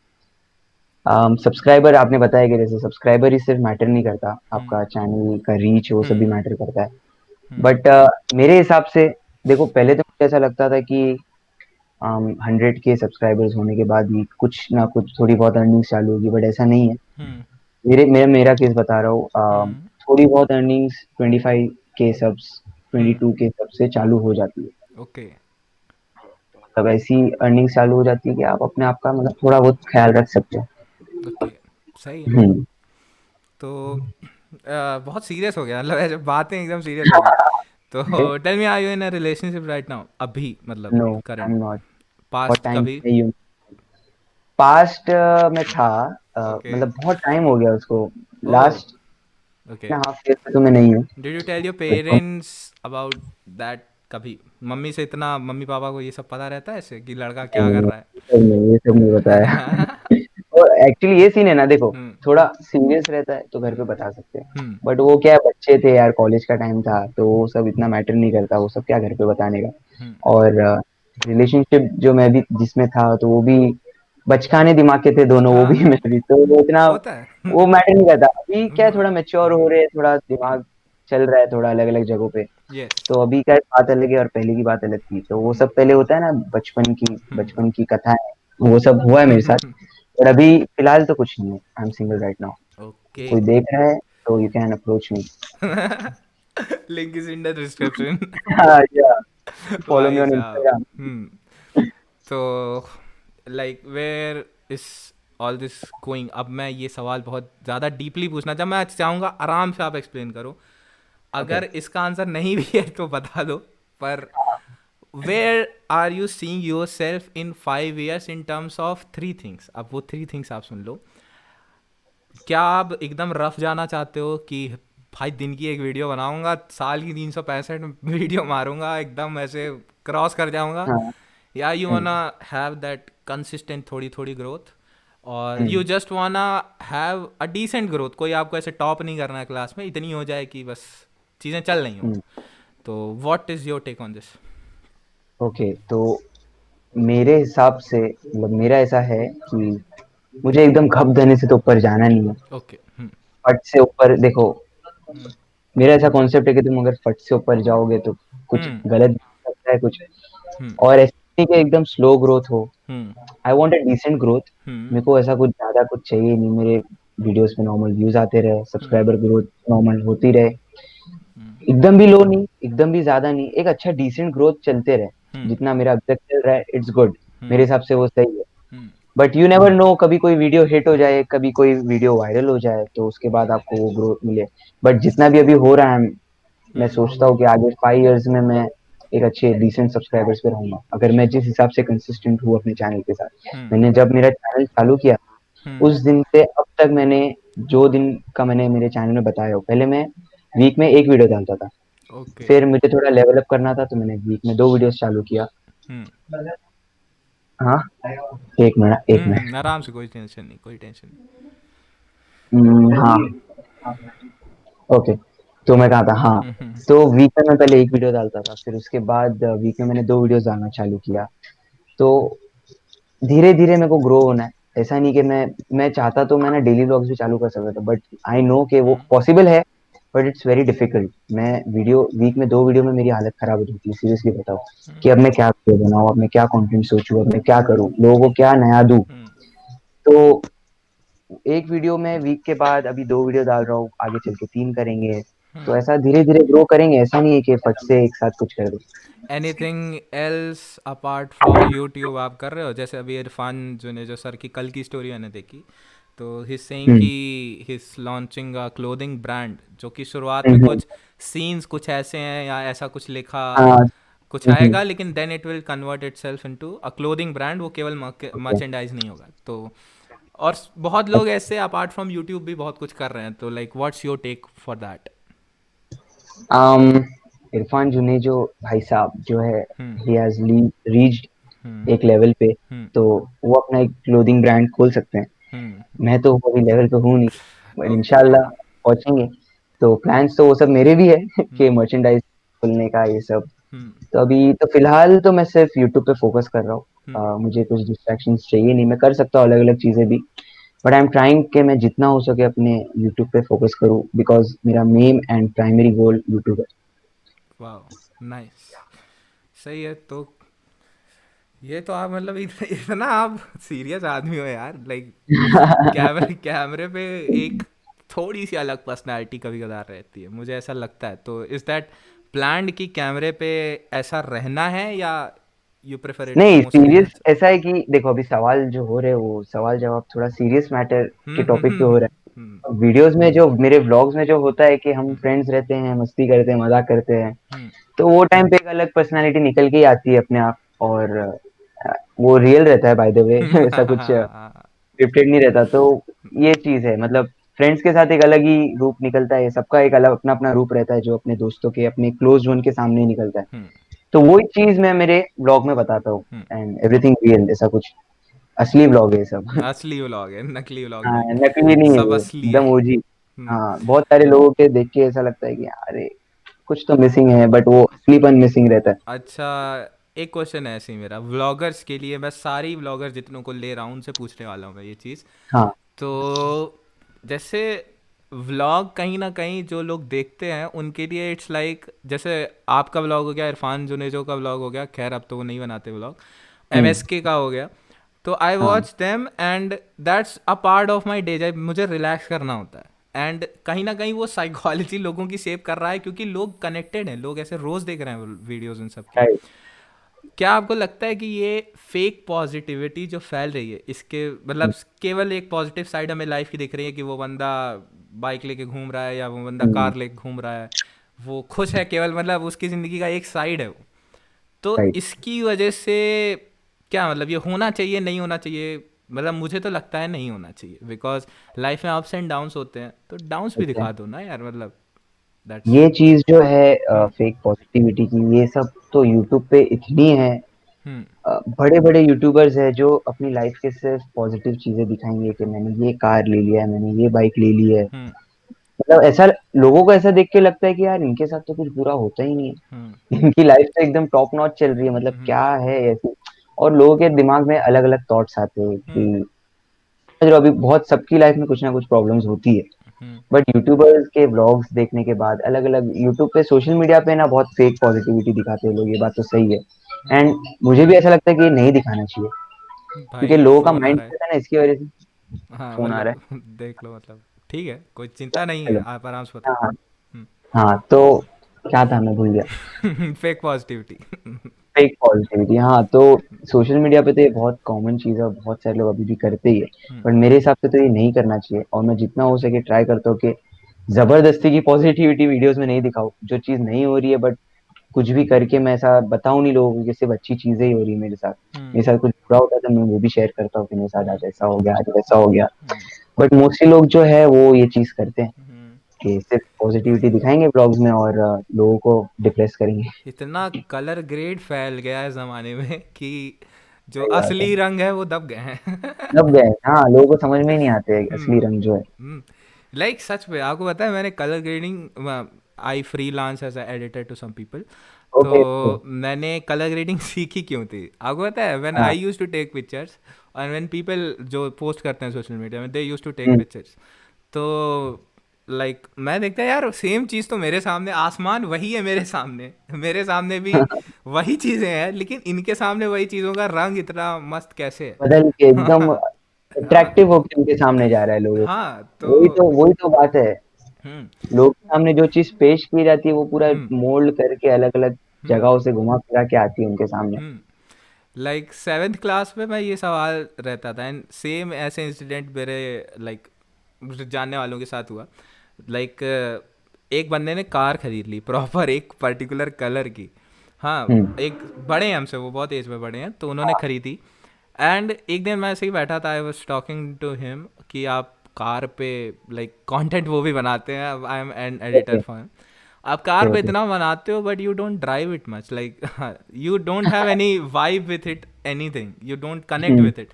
सब्सक्राइबर आपने बताया कि जैसे सब्सक्राइबर ही सिर्फ मैटर नहीं करता, हम्म। आपका चैनल का रीच वो सब भी हम्म। मैटर करता है। हम्म। बट मेरे हिसाब से देखो, पहले तो मुझे ऐसा लगता था कि 100 के सब्सक्राइबर्स होने के बाद ही कुछ ना कुछ थोड़ी बहुत अर्निंग्स चालू होगी, बट ऐसा नहीं है। हम्म। मेरा केस बता रहा हूँ। हम्म। थोड़ी बहुत earnings 25 K subs, twenty hmm. To के सब से चालू हो जाती है। ओके। तब ऐसी अर्निंग्स चालू हो जाती है कि आप अपने आप का मतलब थोड़ा बहुत ख्याल रख सकते हो। ओके। सही है। हम्म। तो बहुत सीरियस हो गया, मतलब ऐसे बातें एकदम सीरियस हो गई। तो tell me, are you in a relationship right now, अभी मतलब no, I current, am not. बहुत पास्ट टाइम कभी? से ही पास्ट में था। ओके। मतलब बहुत टाइम हो गया उसको। ओ। Last okay. 1.5 ईयर तो मैं नहीं हूँ। डिड यू टेल योर तो पेरेंट्स अबाउट दैट कभी? मम्मी से इतना, मम्मी पापा को ये सब पता रहता है ऐसे कि लड़का नहीं क्या कर नहीं, रहा ये सब नहीं बताया। है? और एक्चुअली ये सीन है ना, देखो हम्म। थोड़ा सीरियस रहता है तो घर पे बता सकते हैं। हम्म। बट वो क्या है, बच्चे थे यार, कॉलेज का टाइम था, तो वो सब इतना मैटर नहीं करता, वो सब क्या घर पे बताने का। हम्म। और रिलेशनशिप जो मैं भी जिसमें था, तो वो भी बचकाने दिमाग के थे दोनों, वो भी हाँ, मैं भी, तो वो इतना होता है। वो मैटर नहीं करता। अभी क्या है, हाँ। थोड़ा मेच्योर हो रहे हैं, थोड़ा दिमाग चल रहा है थोड़ा अलग अलग जगहों पे। यस। तो अभी क्या है, बात अलग है और पहले की बात अलग थी। तो वो सब पहले होता है ना, बचपन की कथाएं, वो सब हुआ है मेरे साथ। और अभी फिलहाल तो कुछ नहीं है, I am single right now. Okay. कोई देख रहा है तो you can approach me. Link is in the description. हाँ या फॉलो मी भाई ऑन साहब। इंस्टाग्राम। तो like where is all this going, अब मैं ये सवाल बहुत ज़्यादा डीपली पूछना चाह, मैं चाहूँगा आराम से आप एक्सप्लेन करो, ओके। अगर इसका आंसर नहीं भी है तो बता दो, पर where are you seeing yourself in 5 years in terms of three things, अब वो थ्री थिंग्स आप सुन लो। क्या आप एकदम रफ जाना चाहते हो कि भाई दिन की एक वीडियो बनाऊंगा, साल की 365 वीडियो मारूंगा, एकदम ऐसे क्रॉस कर जाऊंगा, हाँ। या यू हम्म। वाना हैव दैट कंसिस्टेंट थोड़ी थोड़ी ग्रोथ, और हम्म। यू जस्ट वाना हैव अ डिसेंट ग्रोथ, कोई आपको ऐसे टॉप नहीं करना है क्लास में, इतनी हो जाए कि बस चीज़ें चल रही हो। हम्म। तो what is your take on this? Okay, तो मेरे हिसाब से मतलब मेरा ऐसा है कि मुझे एकदम घप देने से तो ऊपर जाना नहीं है। ओके। हम्म। फट से ऊपर देखो, हम्म। मेरा ऐसा कॉन्सेप्ट है कि तुम अगर फट से ऊपर जाओगे तो कुछ हम्म। गलत भी हो सकता है कुछ। हम्म। और ऐसे नहीं कि एकदम स्लो ग्रोथ हो। Hmm. I want a decent growth. Hmm. मेरे को ऐसा कुछ ज्यादा कुछ चाहिए नहीं, मेरे वीडियोस पे नॉर्मल व्यूज आते रहे, हम्म। सब्सक्राइबर ग्रोथ नॉर्मल होती रहे। हम्म। एकदम भी लो नहीं, एकदम भी ज्यादा नहीं, एक अच्छा डिसेंट ग्रोथ चलते रहे। हम्म। जितना मेरा अब तक चल रहा है इट्स गुड। मेरे हम्म। हिसाब से वो सही है। हम्म। बट यू नेवर नो, कभी कोई वीडियो हिट हो जाए, कभी कोई वीडियो वायरल हो जाए, तो उसके बाद आपको वो ग्रोथ मिले। बट जितना भी अभी हो रहा है, मैं हम्म। सोचता हूँ कि आगे 5 years में मैं एक अच्छे डिसेंट सब्सक्राइबर्स पे रहूंगा, अगर मैं जिस हिसाब से कंसिस्टेंट हूँ अपने चैनल के साथ। हम्म। मैंने जब मेरा चैनल चालू किया, हम्म। उस दिन से अब तक मैंने जो दिन का मैंने मेरे चैनल में बताया हो, पहले मैं वीक में एक वीडियो डालता था। ओके। फिर मुझे थोड़ा लेवल अप करना था तो मैंने वीक में 2 वीडियोस चालू किया। हम्म। हाँ, एक मिनट। आराम से, कोई टेंशन नहीं, कोई टेंशन नहीं। हाँ। ओके, तो मैं कहा था, हाँ। हम्म। हम्म। तो वीक में मैं पहले एक वीडियो डालता था, फिर उसके बाद वीक में मैंने 2 वीडियोस डालना चालू किया। तो धीरे धीरे मेरे को ग्रो होना है। ऐसा नहीं कि मैं चाहता तो मैं ना डेली व्लॉग्स भी चालू कर सकता था, बट आई नो कि वो हम्म। पॉसिबल है। But it's very difficult. मैं वीडियो वीक में 2 वीडियो में मेरी हालत खराब हो जाती है, सीरियसली बताओ। कि अब मैं क्या वीडियो बनाऊं, अब मैं क्या कंटेंट सोचूं, अब मैं क्या करूं, लोगों को क्या नया दूं। हम्म। तो एक वीडियो में वीक के बाद अभी 2 वीडियो डाल रहा हूँ, आगे चल के 3 करेंगे। तो हम्म। ऐसा धीरे धीरे ग्रो करेंगे, ऐसा नहीं है कि फट से एक साथ कुछ कर दो। Anything else apart from YouTube आप कर रहे हो? जैसे अभी इरफान जो ने, जो सर की कल की स्टोरी मैंने देखी, तो ही सेइंग हम्म। कि his launching a clothing brand, जो कि शुरुआत में हम्म। कुछ सीन्स कुछ ऐसे हैं या ऐसा कुछ लिखा हाँ। कुछ हम्म। आएगा, लेकिन then it will convert itself into a clothing brand, वो केवल ओके। मर्चेंडाइज नहीं होगा। तो और बहुत लोग ऐसे अपार्ट फ्रॉम यूट्यूब भी बहुत कुछ कर रहे हैं, तो like what's your take for that? um, Irfan Junejo bhai sahab जो है, हम्म। ही हैज रीच्ड हम्म। एक लेवल पे। हम्म। तो वो अपना एक क्लोथिंग ब्रांड खोल सकते हैं। हम्म। मैं तो अभी लेवल पे हूँ नहीं, बट ओके। इंशाल्लाह पहुंचेंगे। तो प्लान्स तो वो सब मेरे भी है कि हम्म। मर्चेंडाइज खोलने का ये सब। हम्म। तो अभी तो फिलहाल तो मैं सिर्फ यूट्यूब पे फोकस कर रहा हूँ। हम्म। मुझे कुछ डिस्ट्रैक्शंस चाहिए नहीं, मैं कर सकता हूँ अलग अलग चीजें भी, बट आई एम ट्राइंग कि मैं जितना हो सके अपने यूट्यूब पे फोकस करूँ, बिकॉज मेरा main and primary goal YouTube है। वाह, नाइस। सही है। तो ये तो आप मतलब इतना आप सीरियस आदमी हो यार, लाइक कैमरे कैमरे पे एक थोड़ी सी अलग पर्सनालिटी कभी कभार रहती है, मुझे ऐसा लगता है। तो इज दैट प्लान्ड कि कैमरे पे ऐसा रहना है, या यू प्रेफर इट नहीं, मोस्ट सीरियस रिलैक्स? ऐसा है कि देखो, अभी सवाल जो हो रहे हैं वो सवाल जवाब थोड़ा सीरियस मैटर के टॉपिक पे हो रहा हम्म। है। वीडियोस में जो मेरे व्लॉग्स में जो होता है कि हम हम्म। फ्रेंड्स रहते हैं, मस्ती करते हैं, मजाक करते हैं, हम्म। तो वो टाइम पे एक अलग पर्सनालिटी निकल के ही आती है अपने आप। और वो रियल रहता है बाय द वे ऐसा कुछ स्क्रिप्टेड नहीं रहता। तो ये चीज है, मतलब फ्रेंड्स के साथ एक अलग ही रूप निकलता है, सबका एक अलग अपना अपना रूप रहता है जो अपने दोस्तों के, अपने क्लोज वन के सामने ही निकलता है। हम्म। तो वही चीज मैं मेरे व्लॉग में बताता हूँ, हम्म। एंड एवरीथिंग रियल, ऐसा कुछ असली व्लॉग है ये सब। असली व्लॉग है, नकली व्लॉग हाँ, नहीं। नकली नहीं है सब ये, असली है। एकदम ओजी। हम्म। हाँ, बहुत सारे लोगों के देख के ऐसा लगता है कि अरे कुछ तो मिसिंग है, बट वो असलीपन मिसिंग रहता है। अच्छा, एक क्वेश्चन है ऐसे ही मेरा व्लॉगर्स के लिए, मैं सारी व्लॉगर जितनों को ले रहा हूँ उनसे पूछने वाला हूँ मैं ये चीज़। हाँ। तो जैसे व्लॉग कहीं ना कहीं जो लोग देखते हैं उनके लिए इट्स लाइक, जैसे आपका व्लॉग हो गया, इरफान जुनेजो का व्लॉग हो गया, खैर अब तो वो नहीं बनाते व्लॉग, एम हम्म। एस के का हो गया। तो आई हाँ। Watch them and that's a part of my day, जब मुझे रिलैक्स करना होता है। एंड कहीं ना कहीं वो साइकोलॉजी लोगों की सेव कर रहा है, क्योंकि लोग कनेक्टेड हैं, लोग ऐसे रोज देख रहे हैं वीडियोज उन सब के। राइट। क्या आपको लगता है कि ये फेक पॉजिटिविटी जो फैल रही है, इसके मतलब केवल एक पॉजिटिव साइड हमें लाइफ की दिख रही है कि वो बंदा बाइक लेके घूम रहा है या वो बंदा कार लेके घूम रहा है, वो खुश है, केवल मतलब उसकी ज़िंदगी का एक साइड है वो। तो राइट। इसकी वजह से क्या मतलब ये होना चाहिए, नहीं होना चाहिए? मतलब मुझे तो लगता है नहीं होना चाहिए, बिकॉज लाइफ में अप्स एंड डाउन्स होते हैं, तो डाउन्स भी ओके। दिखा दो ना यार, मतलब दैट्स। ये चीज जो है हम्म। फेक पॉजिटिविटी की, ये सब तो यूट्यूब पे इतनी है। हम्म। बड़े बड़े यूट्यूबर्स है जो अपनी लाइफ के सिर्फ पॉजिटिव चीजें दिखाएंगे कि मैंने ये कार ले लिया है, मैंने ये बाइक ले ली है। हम्म। मतलब ऐसा, लोगों को ऐसा देख के लगता है कि यार इनके साथ तो कुछ बुरा होता ही नहीं हम्म। है इनकी लाइफ तो एकदम टॉप नॉच चल रही है, मतलब हम्म। क्या है ऐसी। और लोगों के दिमाग में अलग अलग थॉट्स आते हैं हम्म। कि जो अभी बहुत सबकी लाइफ में कुछ ना कुछ प्रॉब्लम्स होती है। हम्म। बट यूट्यूबर्स के व्लॉग्स देखने के बाद, अलग अलग यूट्यूब पे, सोशल मीडिया पे ना बहुत फेक पॉजिटिविटी दिखाते हैं लोग, ये बात तो सही है। हम्म। एंड मुझे भी ऐसा लगता है कि ये नहीं दिखाना चाहिए, क्योंकि भाई लोगों का फ़ोन आ माइंड रहा है। है ना, इसकी वजह से। हाँ फोन आ रहा मतलब देख लो, मतलब ठीक है, कोई चिंता नहीं है। है, हेलो। आप आराम से हाँ हाँ। बताओ। हाँ, तो क्या था, मैं भूल गया। Fake positivity. फेक पॉजिटिविटी, हाँ। तो सोशल मीडिया पे तो ये बहुत कॉमन चीज है और बहुत सारे लोग अभी भी करते ही है। पर मेरे हिसाब से तो ये नहीं करना चाहिए, और मैं जितना हो सके ट्राई करता हूँ कि जबरदस्ती की पॉजिटिविटी वीडियोस में नहीं दिखाऊं, जो चीज नहीं हो रही है, बट कुछ भी करके मैं ऐसा बताऊं नहीं लोगों को कि सिर्फ अच्छी चीजें ही हो रही है मेरे साथ। मेरे साथ कुछ बुरा होता है तो मैं वो भी शेयर करता हूँ कि मेरे साथ आज ऐसा हो गया, आज वैसा हो गया। बट मोस्टली लोग जो है वो ये चीज करते हैं कि सिर्फ पॉजिटिविटी दिखाएंगे ब्लॉग्स में, और लोगों को डिप्रेस करेंगे। इतना कलर ग्रेड फैल गया है ज़माने में कि जो सही बात है। असली रंग है वो दब गए हैं। दब गए, हाँ, लोगों को समझ में ही नहीं आते असली रंग जो है। लाइक सच में आपको पता है, मैंने colour grading, I freelance as a editor to some people. तो ओके। मैंने कलर ग्रेडिंग सीखी क्यों थी आपको पता है? व्हेन हाँ। I use to take pictures, और व्हेन पीपल जो पोस्ट करते हैं सोशल मीडिया में, they use to take hmm. Pictures. तो लाइक मैं देखता यार सेम चीज़ तो मेरे सामने, आसमान वही है मेरे सामने, मेरे सामने भी वही चीज़ें हैं, लेकिन इनके सामने वही चीज़ों का रंग इतना मस्त कैसे बदल के एकदम है? हाँ अट्रैक्टिव होके उनके सामने जा रहा है लोगों को। हाँ तो वही तो बात है। हम्म लोग के सामने जो चीज़ पेश की जाती है वो पूरा हम्म मोल्ड करके अलग-अलग हम्म जगहों से घुमा-फिरा के आती है उनके सामने। हम्म लाइक सेवेंथ क्लास में मैं ये सवाल रहता था एंड सेम ऐसे इंसिडेंट मेरे लाइक जानने वालों के साथ हुआ। लाइक एक बंदे ने कार खरीद ली प्रॉपर एक पर्टिकुलर कलर की। हाँ, हुँ, एक बड़े हैं हमसे, वो बहुत एज में बड़े हैं, तो उन्होंने हाँ, खरीदी। एंड एक दिन मैं ऐसे ही बैठा था, I was talking to him कि आप कार पे लाइक कंटेंट वो भी बनाते हैं, I am an editor okay, for him. आप कार पे ओके, इतना बनाते हो but you don't drive it much, like you don't have any vibe with it, anything, you don't connect hmm, with it.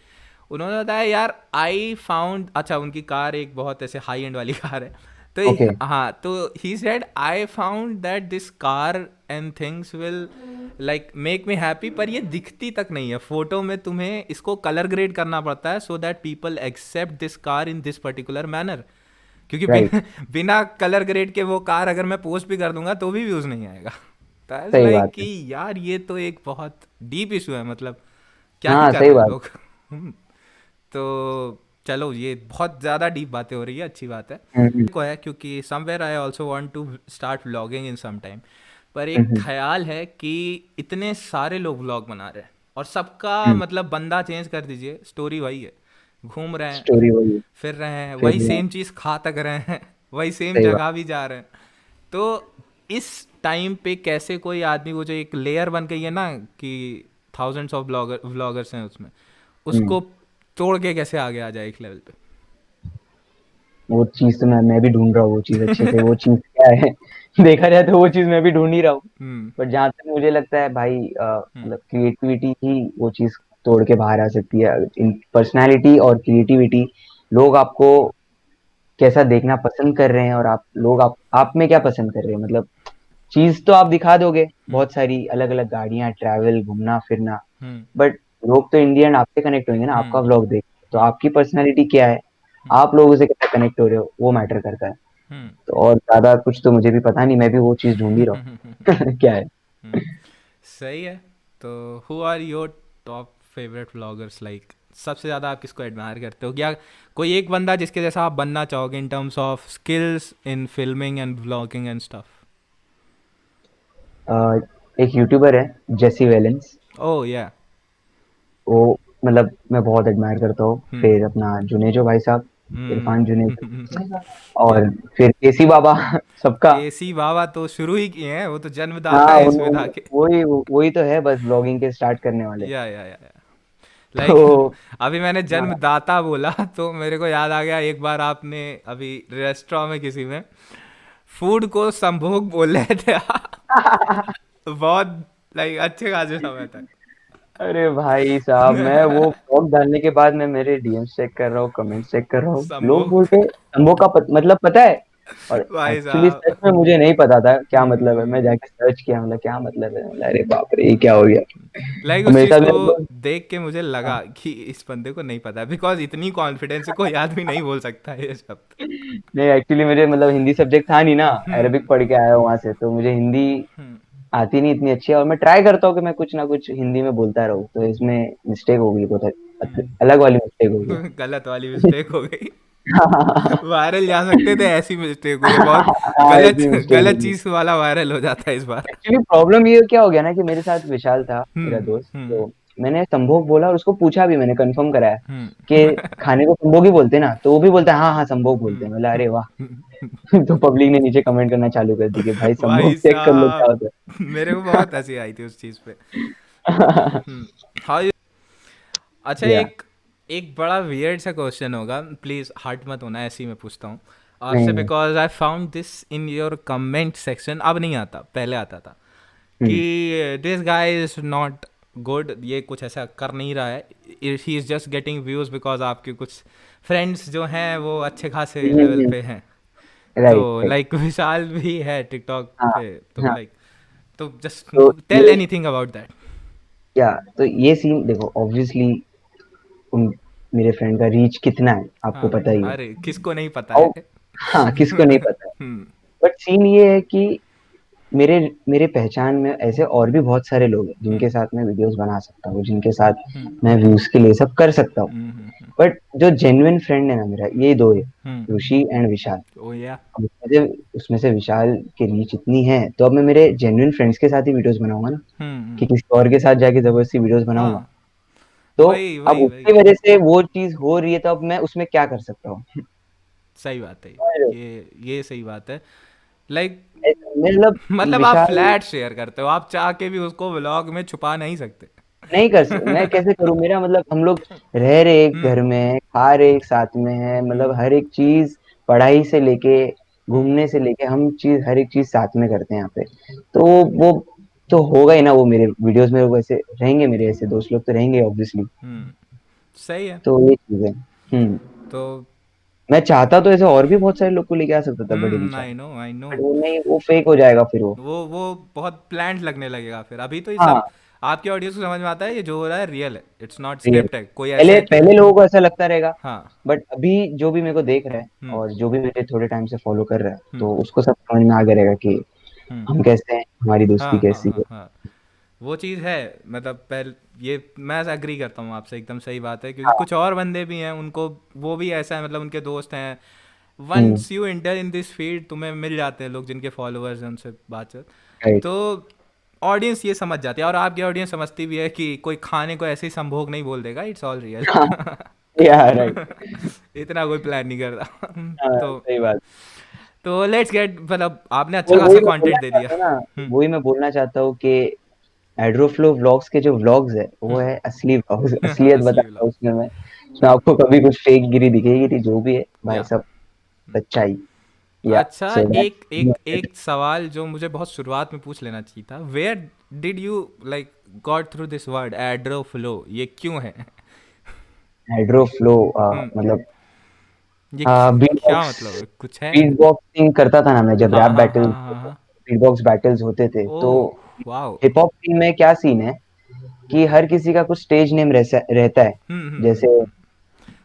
उन्होंने बताया यार आई फाउंड, अच्छा उनकी कार एक बहुत ऐसे हाई एंड वाली कार है, तो ओके, हाँ, तो he said I found that this car and things will like make me happy, पर ये दिखती तक नहीं है फोटो में, तुम्हें इसको कलर ग्रेड करना पड़ता है so that people accept this car in this particular manner, क्योंकि राइट, बिना कलर ग्रेड के वो कार अगर मैं पोस्ट भी कर दूंगा तो भी व्यूज नहीं आएगा। तो सही लाइक बात कि है। यार ये तो एक बहुत डीप इशू है, मतलब क्या ही हाँ, कर सही रहे हैं बात। लोग। तो चलो ये बहुत ज़्यादा डीप बातें हो रही है, अच्छी बात है। हुँ, हुँ, को है क्योंकि somewhere I also want to start vlogging in some time, पर हुँ, एक हुँ, ख्याल है कि इतने सारे लोग व्लॉग बना रहे हैं और सबका हुँ, मतलब बंदा चेंज कर दीजिए, स्टोरी वही है, घूम रहे हैं, स्टोरी वही है, फिर रहे हैं, फिर वही सेम चीज़ खा तक रहे हैं, वही सेम सही बात। जगह भी जा रहे हैं। तो इस टाइम पे कैसे कोई आदमी, वो जो एक लेयर बन गई है ना कि थाउजेंड्स ऑफ व्लॉगर्स हैं उसमें, हुँ, उसको तोड़ के कैसे आगे आ जाए एक लेवल वो चीज़ तो मैं भी ढूँढ रहा हूँ वो चीज़ अच्छे से, पे। वो चीज़ क्या है? देखा जाए तो वो चीज़ मैं भी ढूँढ ही रहा हूँ। हम्म बट जहाँ तक मुझे लगता है भाई हम्म मतलब क्रिएटिविटी ही वो चीज़ तोड़ के बाहर आ सकती है। इन पर्सनैलिटी और क्रिएटिविटी लोग आपको कैसा देखना पसंद कर रहे हैं और आप में क्या पसंद कर रहे हैं मतलब चीज़ तो आप दिखा दोगे, हम्म बहुत सारी अलग-अलग गाड़ियाँ, ट्रैवल, घूमना-फिरना, हम्म बट लोग तो इन द एंड आपसे कनेक्ट होंगे ना, आपका हम्म व्लॉग देख के। तो हम्म आपकी पर्सनैलिटी क्या है? हम्म आप लोगों से कैसे कनेक्ट हो रहे हो, वो मैटर करता है। हम्म तो और ज़्यादा कुछ तो मुझे भी पता नहीं, मैं भी वो चीज़ ढूँढ ही रहा हूँ। क्या है? हम्म, सही है। तो who are your top favourite vloggers, like सबसे ज़्यादा आप किसको एडमायर करते हो, या कोई एक बंदा जिसके जैसा आप बनना चाहोगे in terms of skills in filming and vlogging and stuff? Uh, एक यूट्यूबर है, जेसी वेलेंस, ओह या। वो मतलब मैं बहुत एडमायर करता हूँ। हम्म फिर अपना जुनेजो भाई साहब, इरफान जुनेजो या। और फिर केसी बाबा सबका। केसी बाबा तो शुरू ही किए हैं, वो तो जन्मदाता हाँ, है उन इस विधा के। वही तो है बस व्लॉगिंग के स्टार्ट करने वाले। या लाइक तो अभी मैंने हाँ, जन्मदाता बोला तो मेरे को याद आ गया, एक बार आपने अभी रेस्टोरेंट में किसी में फूड को संभोग बोल रहे थे आप, बहुत लाइक अच्छे खासे समय तक। अरे भाई साहब मैं वो व्लॉग डालने के बाद मैं मेरे डीएम्स चेक कर रहा हूँ, कमेंट्स चेक कर रहा हूँ। लोग संभोग। बोलते हैं शंभू का मतलब पता है? और भाई एक्चुअली सच साहब। में मुझे नहीं पता था क्या मतलब है। मैं हम्म जाके सर्च किया मतलब क्या मतलब है? मतलब अरे बाप रे! ये क्या हो गया? लाइक और उस मेरे चीज साथ को मेरे दोस्त देख के मुझे हाँ, लगा कि इस बंदे को नहीं पता, बिकॉज इतनी कॉन्फिडेंस से कोई आदमी नहीं बोल सकता है ये शब्द। नहीं एक्चुअली मेरे मतलब हिंदी सब्जेक्ट था नहीं ना, अरबिक हम्म पढ़ के आया हूँ वहाँ से, तो मुझे हिंदी हम्म आती नहीं इतनी अच्छी है और मैं ट्राई करता हूँ कि मैं कुछ ना कुछ हिंदी में बोलता रहूँ, तो इसमें मिस्टेक हो गई बहुत अलग वाली मिस्टेक हो गई। गलत वाली मिस्टेक हो गई। वायरल जा सकते थे, ऐसी मिस्टेक हुई है बहुत। हाँ, गलत ऐसी मिस्टेक हो गलत गई। चीज वाला वायरल हो जाता है इस बार। एक्चुअली प्रॉब्लम ये क्या हो गया ना कि मेरे साथ विशाल था, मेरा दोस्त, हम्म तो मैंने संभोग बोला और उसको पूछा भी, मैंने कंफर्म कराया कि हम्म खाने को संभोग ही बोलते हैं ना, तो वो भी बोलता है हाँ हाँ संभोग बोलते हैं। बोला अरे वाह। तो पब्लिक ने नीचे कमेंट करना चालू कर दी कि भाई संभोग भाई चेक कर लो क्या साहब, होता मेरे को बहुत हंसी आई थी उस चीज पे। है। हाउ। अच्छा, या एक एक बड़ा वियर्ड सा क्वेश्चन होगा, प्लीज हर्ट मत होना, ऐसे ही मैं पूछता हूँ नहीं आपसे, नहीं because I found this in your comment section, अब नहीं आता, पहले आता था हम्म कि this guy is not good, ये कुछ ऐसा कर नहीं रहा है, he is just getting views because आपके कुछ फ्रेंड्स जो हैं वो अच्छे खासे लेवल पे हैं। तो राइट राइट लाइक विशाल भी है टिकटॉक हाँ पे, तो हाँ लाइक तो जस्ट तो टेल एनीथिंग अबाउट दैट। क्या तो ये सीन देखो ऑब्वियसली उन मेरे फ्रेंड का रीच कितना है आपको हाँ, पता ही है। अरे किसको नहीं पता और है। हाँ किसको नहीं पता है। हम्म बट सीन ये है कि मेरे मेरे पहचान में ऐसे और भी बहुत सारे लोग हैं हम्म जिनके साथ मैं वीडियोस बना सकता हूँ, जिनके साथ हम्म मैं व्यूज के लिए सब कर सकता हूँ। हम्म। बट जो जेन्युइन फ्रेंड है ना मेरा, ये दो है, हम्म। ऋषि एंड विशाल। ओ या। अब उसमें से विशाल की रीच इतनी है, तो अब मैं मेरे जेन्युइन फ्रेंड्स के साथ ही वीडियोस बनाऊंगा ना, कि हम्म। किसी और के साथ जाके जबरदस्ती वीडियोस बनाऊंगा। हाँ, तो वही अब वही वही। उसकी वजह से वो चीज हो रही है, तो अब मैं उसमें क्या कर सकता हूँ? सही बात है। और ये सही बात है। लाइक मतलब मतलब आप विशाल फ्लैट शेयर करते हो, आप चाह के भी उसको व्लॉग में छुपा नहीं सकते। नहीं मैं कैसे करूँ? मेरा मतलब हम लोग रह रहे एक हम्म घर में, खा रहे एक साथ में है, मतलब हम्म हर एक चीज, पढ़ाई से लेके हम्म घूमने से लेके हम चीज, हर एक चीज साथ में करते हैं यहाँ पे। तो वो तो होगा ही ना, वो मेरे वीडियोस में वैसे रहेंगे, मेरे ऐसे दोस्त लोग तो रहेंगे ऑब्वियसली। हम्म। सही है। तो ये चीज है। हम्म। तो मैं चाहता तो ऐसे और भी बहुत सारे लोग को लेके आ सकता था बड़े विचार, I know I know. But वो नहीं, वो फेक हो जाएगा फिर वो। वो बहुत प्लान्ड लगने लगेगा फिर। अभी तो ये सब हाँ, आपके ऑडियंस को समझ में आता है, ये जो हो रहा है रियल है, इट्स नॉट रियल। स्क्रिप्ट है, कोई पहले ऐसे। पहले लोगों को ऐसा लगता रहेगा, हाँ। बट अभी जो भी मेरे को देख रहा है हम्म और जो भी मेरे थोड़े टाइम से फॉलो कर रहा है, हम्म तो उसको सब समझ में आ गया रहेगा कि हम्म। हम कैसे हैं, हमारी दोस्ती हाँ हाँ कैसी हाँ है। हाँ। वो चीज़ है। मतलब पहले ये मैं एग्री करता हूँ आपसे, एकदम सही बात है, क्योंकि हाँ। कुछ और बंदे भी हैं उनको वो भी ऐसा है, मतलब उनके दोस्त हैं। Hmm. Once you enter in this field तुम्हें मिल जाते हैं लोग जिनके फॉलोअर्स हैं, उनसे बातचीत। राइट। तो ऑडियंस ये समझ जाती है, और आपकी ऑडियंस समझती भी है कि कोई खाने को ऐसे ही संभोग नहीं बोल देगा, इट्स ऑल रियल। हाँ, या राइट। इतना कोई प्लान नहीं करता। हाँ, तो सही बात। लेट्स गेट, मतलब आपने अच्छा वही खासा वही मैं बोलना कंटेंट दे दिया। चाहता हूँ ना, हम्म वही मैं बोलना चाहता हूँ कि एड्रोफ्लो व्लॉग्स के जो व्लॉग्स है, वो है हम्म। असली व्लॉग्स, असलियत असली बताता हूँ व्लॉग। उसमें मैं। उसमें आपको कभी कुछ फेक गिरी दिखेगी नहीं, जो भी है भाई या। सब सच्चाई। या अच्छा, सो एक एक दैट एक सवाल जो मुझे बहुत शुरुआत में पूछ लेना चाहिए था, where did you like got through this word एड्रो फ्लो, ये क्यों है? हाइड्रोफ्लो हम्म। मतलब ये बीट क्या बॉक्स, मतलब है? कुछ है? बीट बॉक्सिंग करता था ना मैं, जब हाँ रैप हाँ हाँ बैटल, हाँ हाँ। बीट बॉक्स बैटल्स होते थे, तो oh wow. Hip hop scene में क्या सीन है कि हर किसी का कुछ स्टेज नेम रहता है। जैसे हम्म।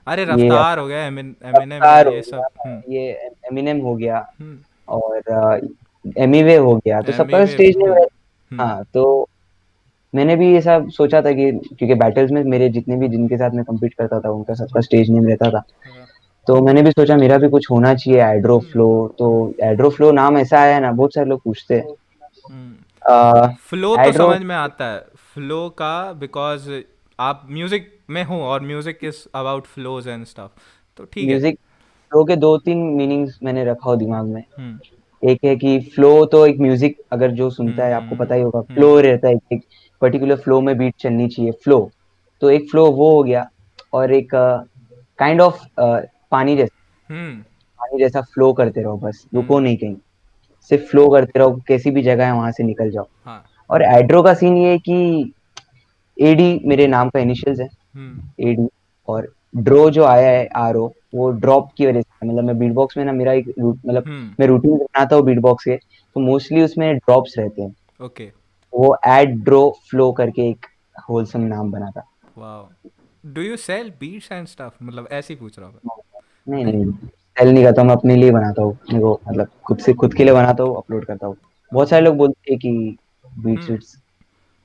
अरे ये रफ्तार हो अपना गया, एमिनेम है, रफ्तार हो ये गया, सब। ये एमिनेम हो गया, हम्म। और एमिवे हो गया, तो एमी सबका वे। स्टेज नेम हाँ, तो मैंने भी ये सब सोचा था कि क्योंकि बैटल्स में मेरे जितने भी जिनके साथ मैं compete करता था, उनका सबका स्टेज नेम रहता था। हाँ। तो मैंने भी सोचा मेरा भी कुछ होना चाहिए एड्रो फ्लो। तो एड्रो फ्लो नाम ऐसा आया ना, बहुत सारे लोग पूछते हैं। फ्लो तो एड्रो समझ में आता है, फ्लो का, बिकॉज आप म्यूजिक में हो और music is about flows and stuff, तो ठीक है। म्यूजिक फ्लो के दो तीन मीनिंग्स मैंने रखा हो दिमाग में। हम्म एक है कि फ्लो तो एक म्यूजिक, अगर जो सुनता है आपको पता ही होगा, फ्लो हम्म रहता है, एक पर्टिकुलर फ्लो में बीट चलनी चाहिए, फ्लो। तो एक फ्लो वो हो गया। और एक काइंड ऑफ पानी जैसा, हम्म पानी जैसा फ्लो करते रहो, बस रुको हम्म। नहीं कहीं, सिर्फ फ्लो करते रहो, कैसी भी जगह है वहां से निकल जाओ। हाँ। और एड्रो का सीन ये है कि एडी मेरे नाम का इनिशियल्स है, हम्म एडी। और ड्रो जो आया है, आर ओ, वो ड्रॉप की वजह से, मतलब मैं बीट बॉक्स में ना, मेरा एक मतलब हम्म। मैं रूटीन बनाता हूँ बीट बॉक्स के, तो मोस्टली उसमें ड्रॉप्स रहते हैं। ओके। वो एड ड्रो फ्लो करके एक होलसम नाम बना था। Wow. Do you sell beats and stuff, मतलब ऐसे ही पूछ रहा हूँ नहीं मैं। नहीं। नहीं, सेल नहीं करता हूँ, मैं अपने लिए बनाता हूँ, मेरे को मतलब खुद से, खुद के लिए बनाता हूँ, अपलोड करता हूँ। बहुत सारे ओके। लोग बोलते हैं कि बीट्स हम्म। वीट्स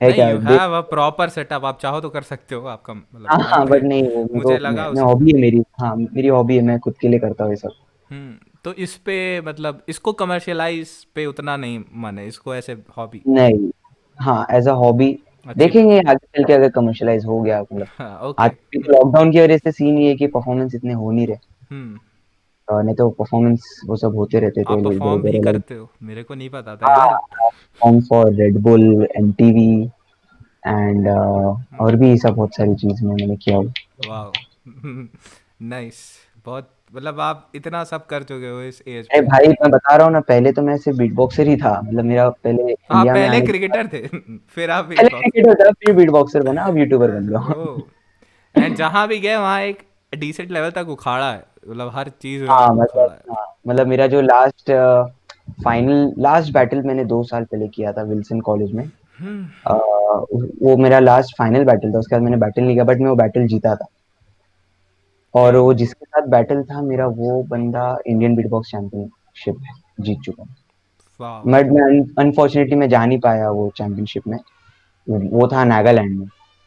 है नहीं, क्या, यू देख। हैव अ प्रॉपर सेटअप, आप चाहो तो कर सकते हो, आपका हाँ मतलब हाँ, बट मैं नहीं, वो मेरे को मुझे लगा मैं उस। हॉबी है मेरी, हाँ मेरी हॉबी है, मैं खुद के लिए करता हूँ ये सब। तो इस पे मतलब इसको कमर्शियलाइज पे उतना नहीं मन है, इसको ऐसे हॉबी। नहीं, हाँ एज अ हॉबी। अच्छी बात देखेंगे है। आगे चल के अगर कमर्शलाइज हो गया, मतलब हाँ आज ओके। लॉकडाउन की वजह से सीन ये है कि परफॉर्मेंस इतने हो नहीं रहे। हम्म। नहीं तो परफॉर्मेंस वो सब होते रहते थे आप बड़े परफॉर्म भी बड़े लाइक। करते हो, मेरे को नहीं पता था हाँ, यार। Perform for red bull, MTV and और भी सब बहुत सारी चीज में मैंने किया हुआ। वाह। नाइस। बहुत, मतलब आप इतना सब कर चुके हो इस एज अरे पे। भाई, मैं बता रहा हूँ ना, पहले तो मैं सिर्फ बीट बॉक्सर ही था, मतलब मेरा पहले आप इंडिया में पहले आने के बाद क्रिकेटर थे, फिर आप बीट पहले बॉक्स। क्रिकेटर था, फिर बीट बॉक्सर बना, अब यूट्यूबर बन गया हूँ। ओ। एंड जहाँ भी गए वहाँ एक डिसेंट लेवल तक उखाड़ा है, मतलब हर चीज़ में हाँ आप मतलब, उखाड़ा है। हाँ मतलब मेरा जो लास्ट बैटल मैंने 2 साल पहले किया था विल्सन कॉलेज में। वो मेरा लास्ट फाइनल बैटल था, उसके बाद मैंने बैटल नहीं किया, बट मैं वो बैटल जीता था। और वो हम्म। जिसके साथ बैटल था मेरा, वो बंदा इंडियन बीट बॉक्स चैंपियनशिप जीत चुका है। वाह। बट मैं अनफॉर्चुनेटली मैं जा नहीं पाया वो चैंपियनशिप में। वो था नागालैंड में।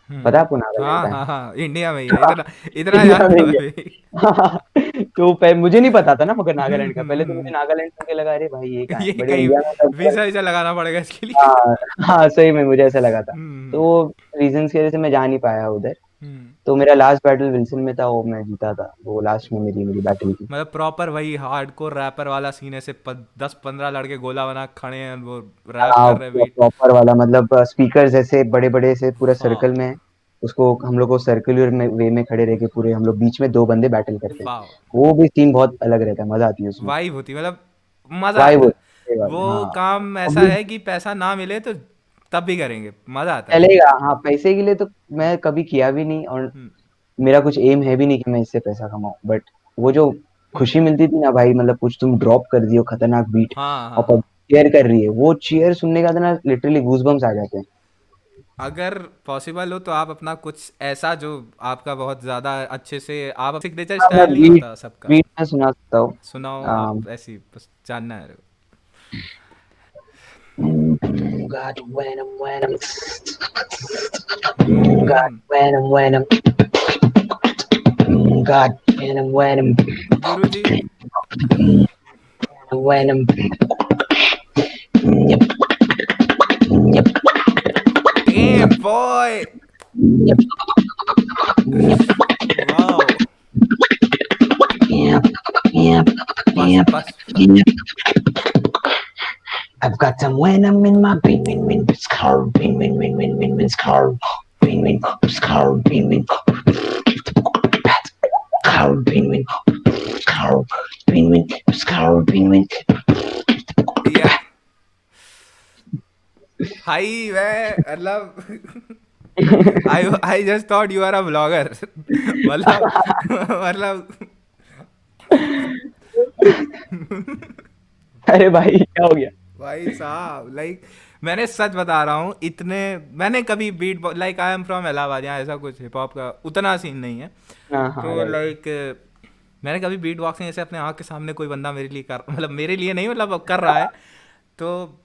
पता है आपको नागालैंड हाँ का हाँ है? हाँ, इंडिया में ही है, इतना इतना इंडिया में जानता हूँ ही मैं है। भी। तो मुझे नहीं पता था ना मगर नागालैंड का, पहले तो मुझे हम्म। नागालैंड सुन के लगा अरे भाई ये कहाँ है, ये बट कहीं इंडिया में तब वीजा वीजा लगाना पड़ेगा इसके लिए। हाँ हाँ सही में मुझे ऐसा लगा था। तो हम्म। वो रीजंस की वजह से मैं जा नहीं पाया उधर। हम्म। तो मेरा लास्ट बैटल विल्सन में था, वो मैं जीता था, वो लास्ट में मेरी मेरी बैटल थी। मतलब प्रॉपर वही हार्डकोर रैपर वाला सीन है, से 10-15 लड़के गोला बना खड़े हैं, वो रैप हाँ कर रहे हैं बीट। प्रॉपर वाला, मतलब स्पीकर्स ऐसे बड़े बड़े से पूरा वाह। सर्कल में, उसको हम लोग को सर्कुलर में वे में खड़े रह के पूरे हम लोग बीच में दो बंदे बैटल करते हैं। वाह। वो भी सीन बहुत अलग रहता है, मजा आती है उसमें। वाइब होती, मतलब मजा वाइब आता है। होती है, सही बात वो है, हाँ। काम ऐसा अभी है कि पैसा ना मिले तो तब भी करेंगे, मजा आता है। चलेगा, हाँ पैसे के लिए तो मैं कभी किया भी नहीं, और हम्म। मेरा कुछ एम है भी नहीं कि मैं इससे पैसा कमाऊं, बट वो जो हम्म। खुशी मिलती थी ना भाई, मतलब कुछ तुम ड्रॉप कर दियो खतरनाक बीट हाँ और हाँ पब्लिक हाँ। चीयर कर रही है, वो चीयर सुनने का तो ना लिटरली गूजबम्स आ जाते हैं। अगर पॉसिबल हो तो आप अपना कुछ ऐसा जो आपका बहुत ज़्यादा अच्छे से, आप सिग्नेचर हाँ मैं स्टाइल नहीं बीट होता सबका, बीट में सुना सकता हूँ। सुनाओ आप, ऐसी बस जानना है। God, when I'm God, hmm. when I'm God, when I'm Guruji. when I'm yep, yep, dam boy. yep, yep, wow. yep, yep, बस yep, बस बस। yep. I've got some venom in my win win win scar win win win win win win scar win win scar win win scar win win scar win win scar win win. या भाई मैं मतलब I just thought you are a blogger. मतलब मतलब अरे भाई क्या हो गया? भाई साहब, लाइक मैंने सच बता रहा हूँ, इतने मैंने कभी beat, like I am from Allahabad, यहाँ ऐसा कुछ हिप हॉप का उतना सीन नहीं है। हाँ हाँ तो राइट। लाइक मैंने कभी बीट बॉक्सिंग ऐसे अपने आँख के सामने कोई बंदा मेरे लिए कर, मतलब मेरे लिए नहीं, मतलब अब कर रहा है, तो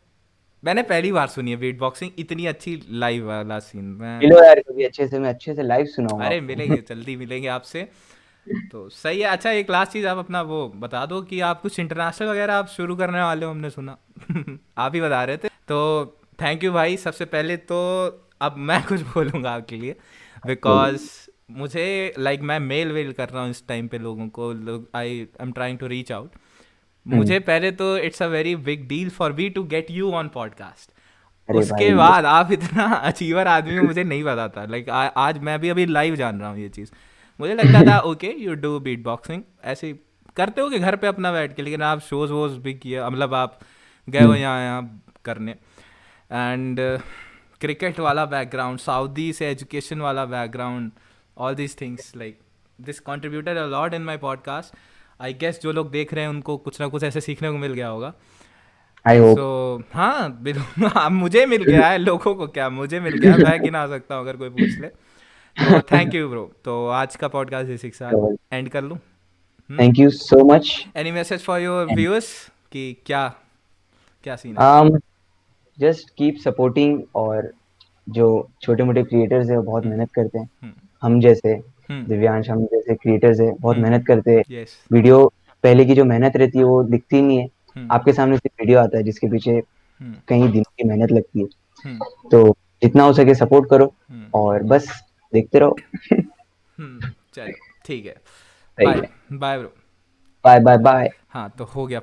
मैंने पहली बार सुनी है बीट बॉक्सिंग इतनी अच्छी लाइव वाला सीन। मैं मिलो यार कभी अच्छे से, मैं अच्छे से लाइव सुनाऊंगा अरे आपको। मिलेंगे, जल्दी मिलेंगे आपसे। तो सही है। अच्छा, एक लास्ट चीज़ आप अपना वो बता दो कि आप कुछ इंटरनेशनल वगैरह आप शुरू करने वाले हो, हमने सुना। आप ही बता रहे थे तो। थैंक यू भाई, सबसे पहले तो अब मैं कुछ बोलूँगा आपके लिए, बोलिए। बिकॉज मुझे लाइक मैं मेल वेल कर रहा हूँ इस टाइम पे लोगों को, लोग I am trying to reach out. Hmm. मुझे पहले तो it's a very big deal for we to get you on podcast. अरे उसके भाई बाद आप इतना अचीवर आदमी हो मुझे नहीं पता था, लाइक आज मैं भी अभी लाइव जान रहा हूँ ये चीज़। मुझे लगता था okay you do beat boxing ऐसे ही करते हो कि घर पे अपना बैठ के, लेकिन आप शोज वोज भी किया, मतलब आप गए हो हम्म, यहाँ यहाँ करने। एंड क्रिकेट वाला बैकग्राउंड, सऊदी से एजुकेशन वाला background, all these things like this contributed a lot in my podcast. I guess जो लोग देख रहे हैं उनको कुछ ना कुछ ऐसे सीखने को मिल गया होगा। आई सो होप। हाँ बिल्कुल। हाँ, मुझे मिल गया है, लोगों को क्या, मुझे मिल गया है, मैं गिना सकता हूँ अगर कोई पूछ ले। तो थैंक यू ब्रो, तो आज का पॉडकास्ट इसी के साथ एंड कर लूँ। Thank you so much. Any message for your viewers कि क्या क्या सीन है। um जस्ट कीप सपोर्टिंग, और जो छोटे मोटे क्रिएटर्स है वो बहुत हम्म। मेहनत करते हैं। हम्म। हम जैसे हम्म। दिव्यांश, हम जैसे क्रिएटर्स है बहुत हम्म। मेहनत करते हैं। यस। वीडियो पहले की जो मेहनत रहती है वो दिखती नहीं है। हम्म। आपके सामने सिर्फ वीडियो आता है जिसके पीछे हम्म। कई दिनों की मेहनत लगती है। हम्म। तो जितना हो सके सपोर्ट करो, हम्म। और बस देखते रहो। चलो ठीक है। सही बाय। है। Bye bro. Bye bye bye. हाँ तो हो गया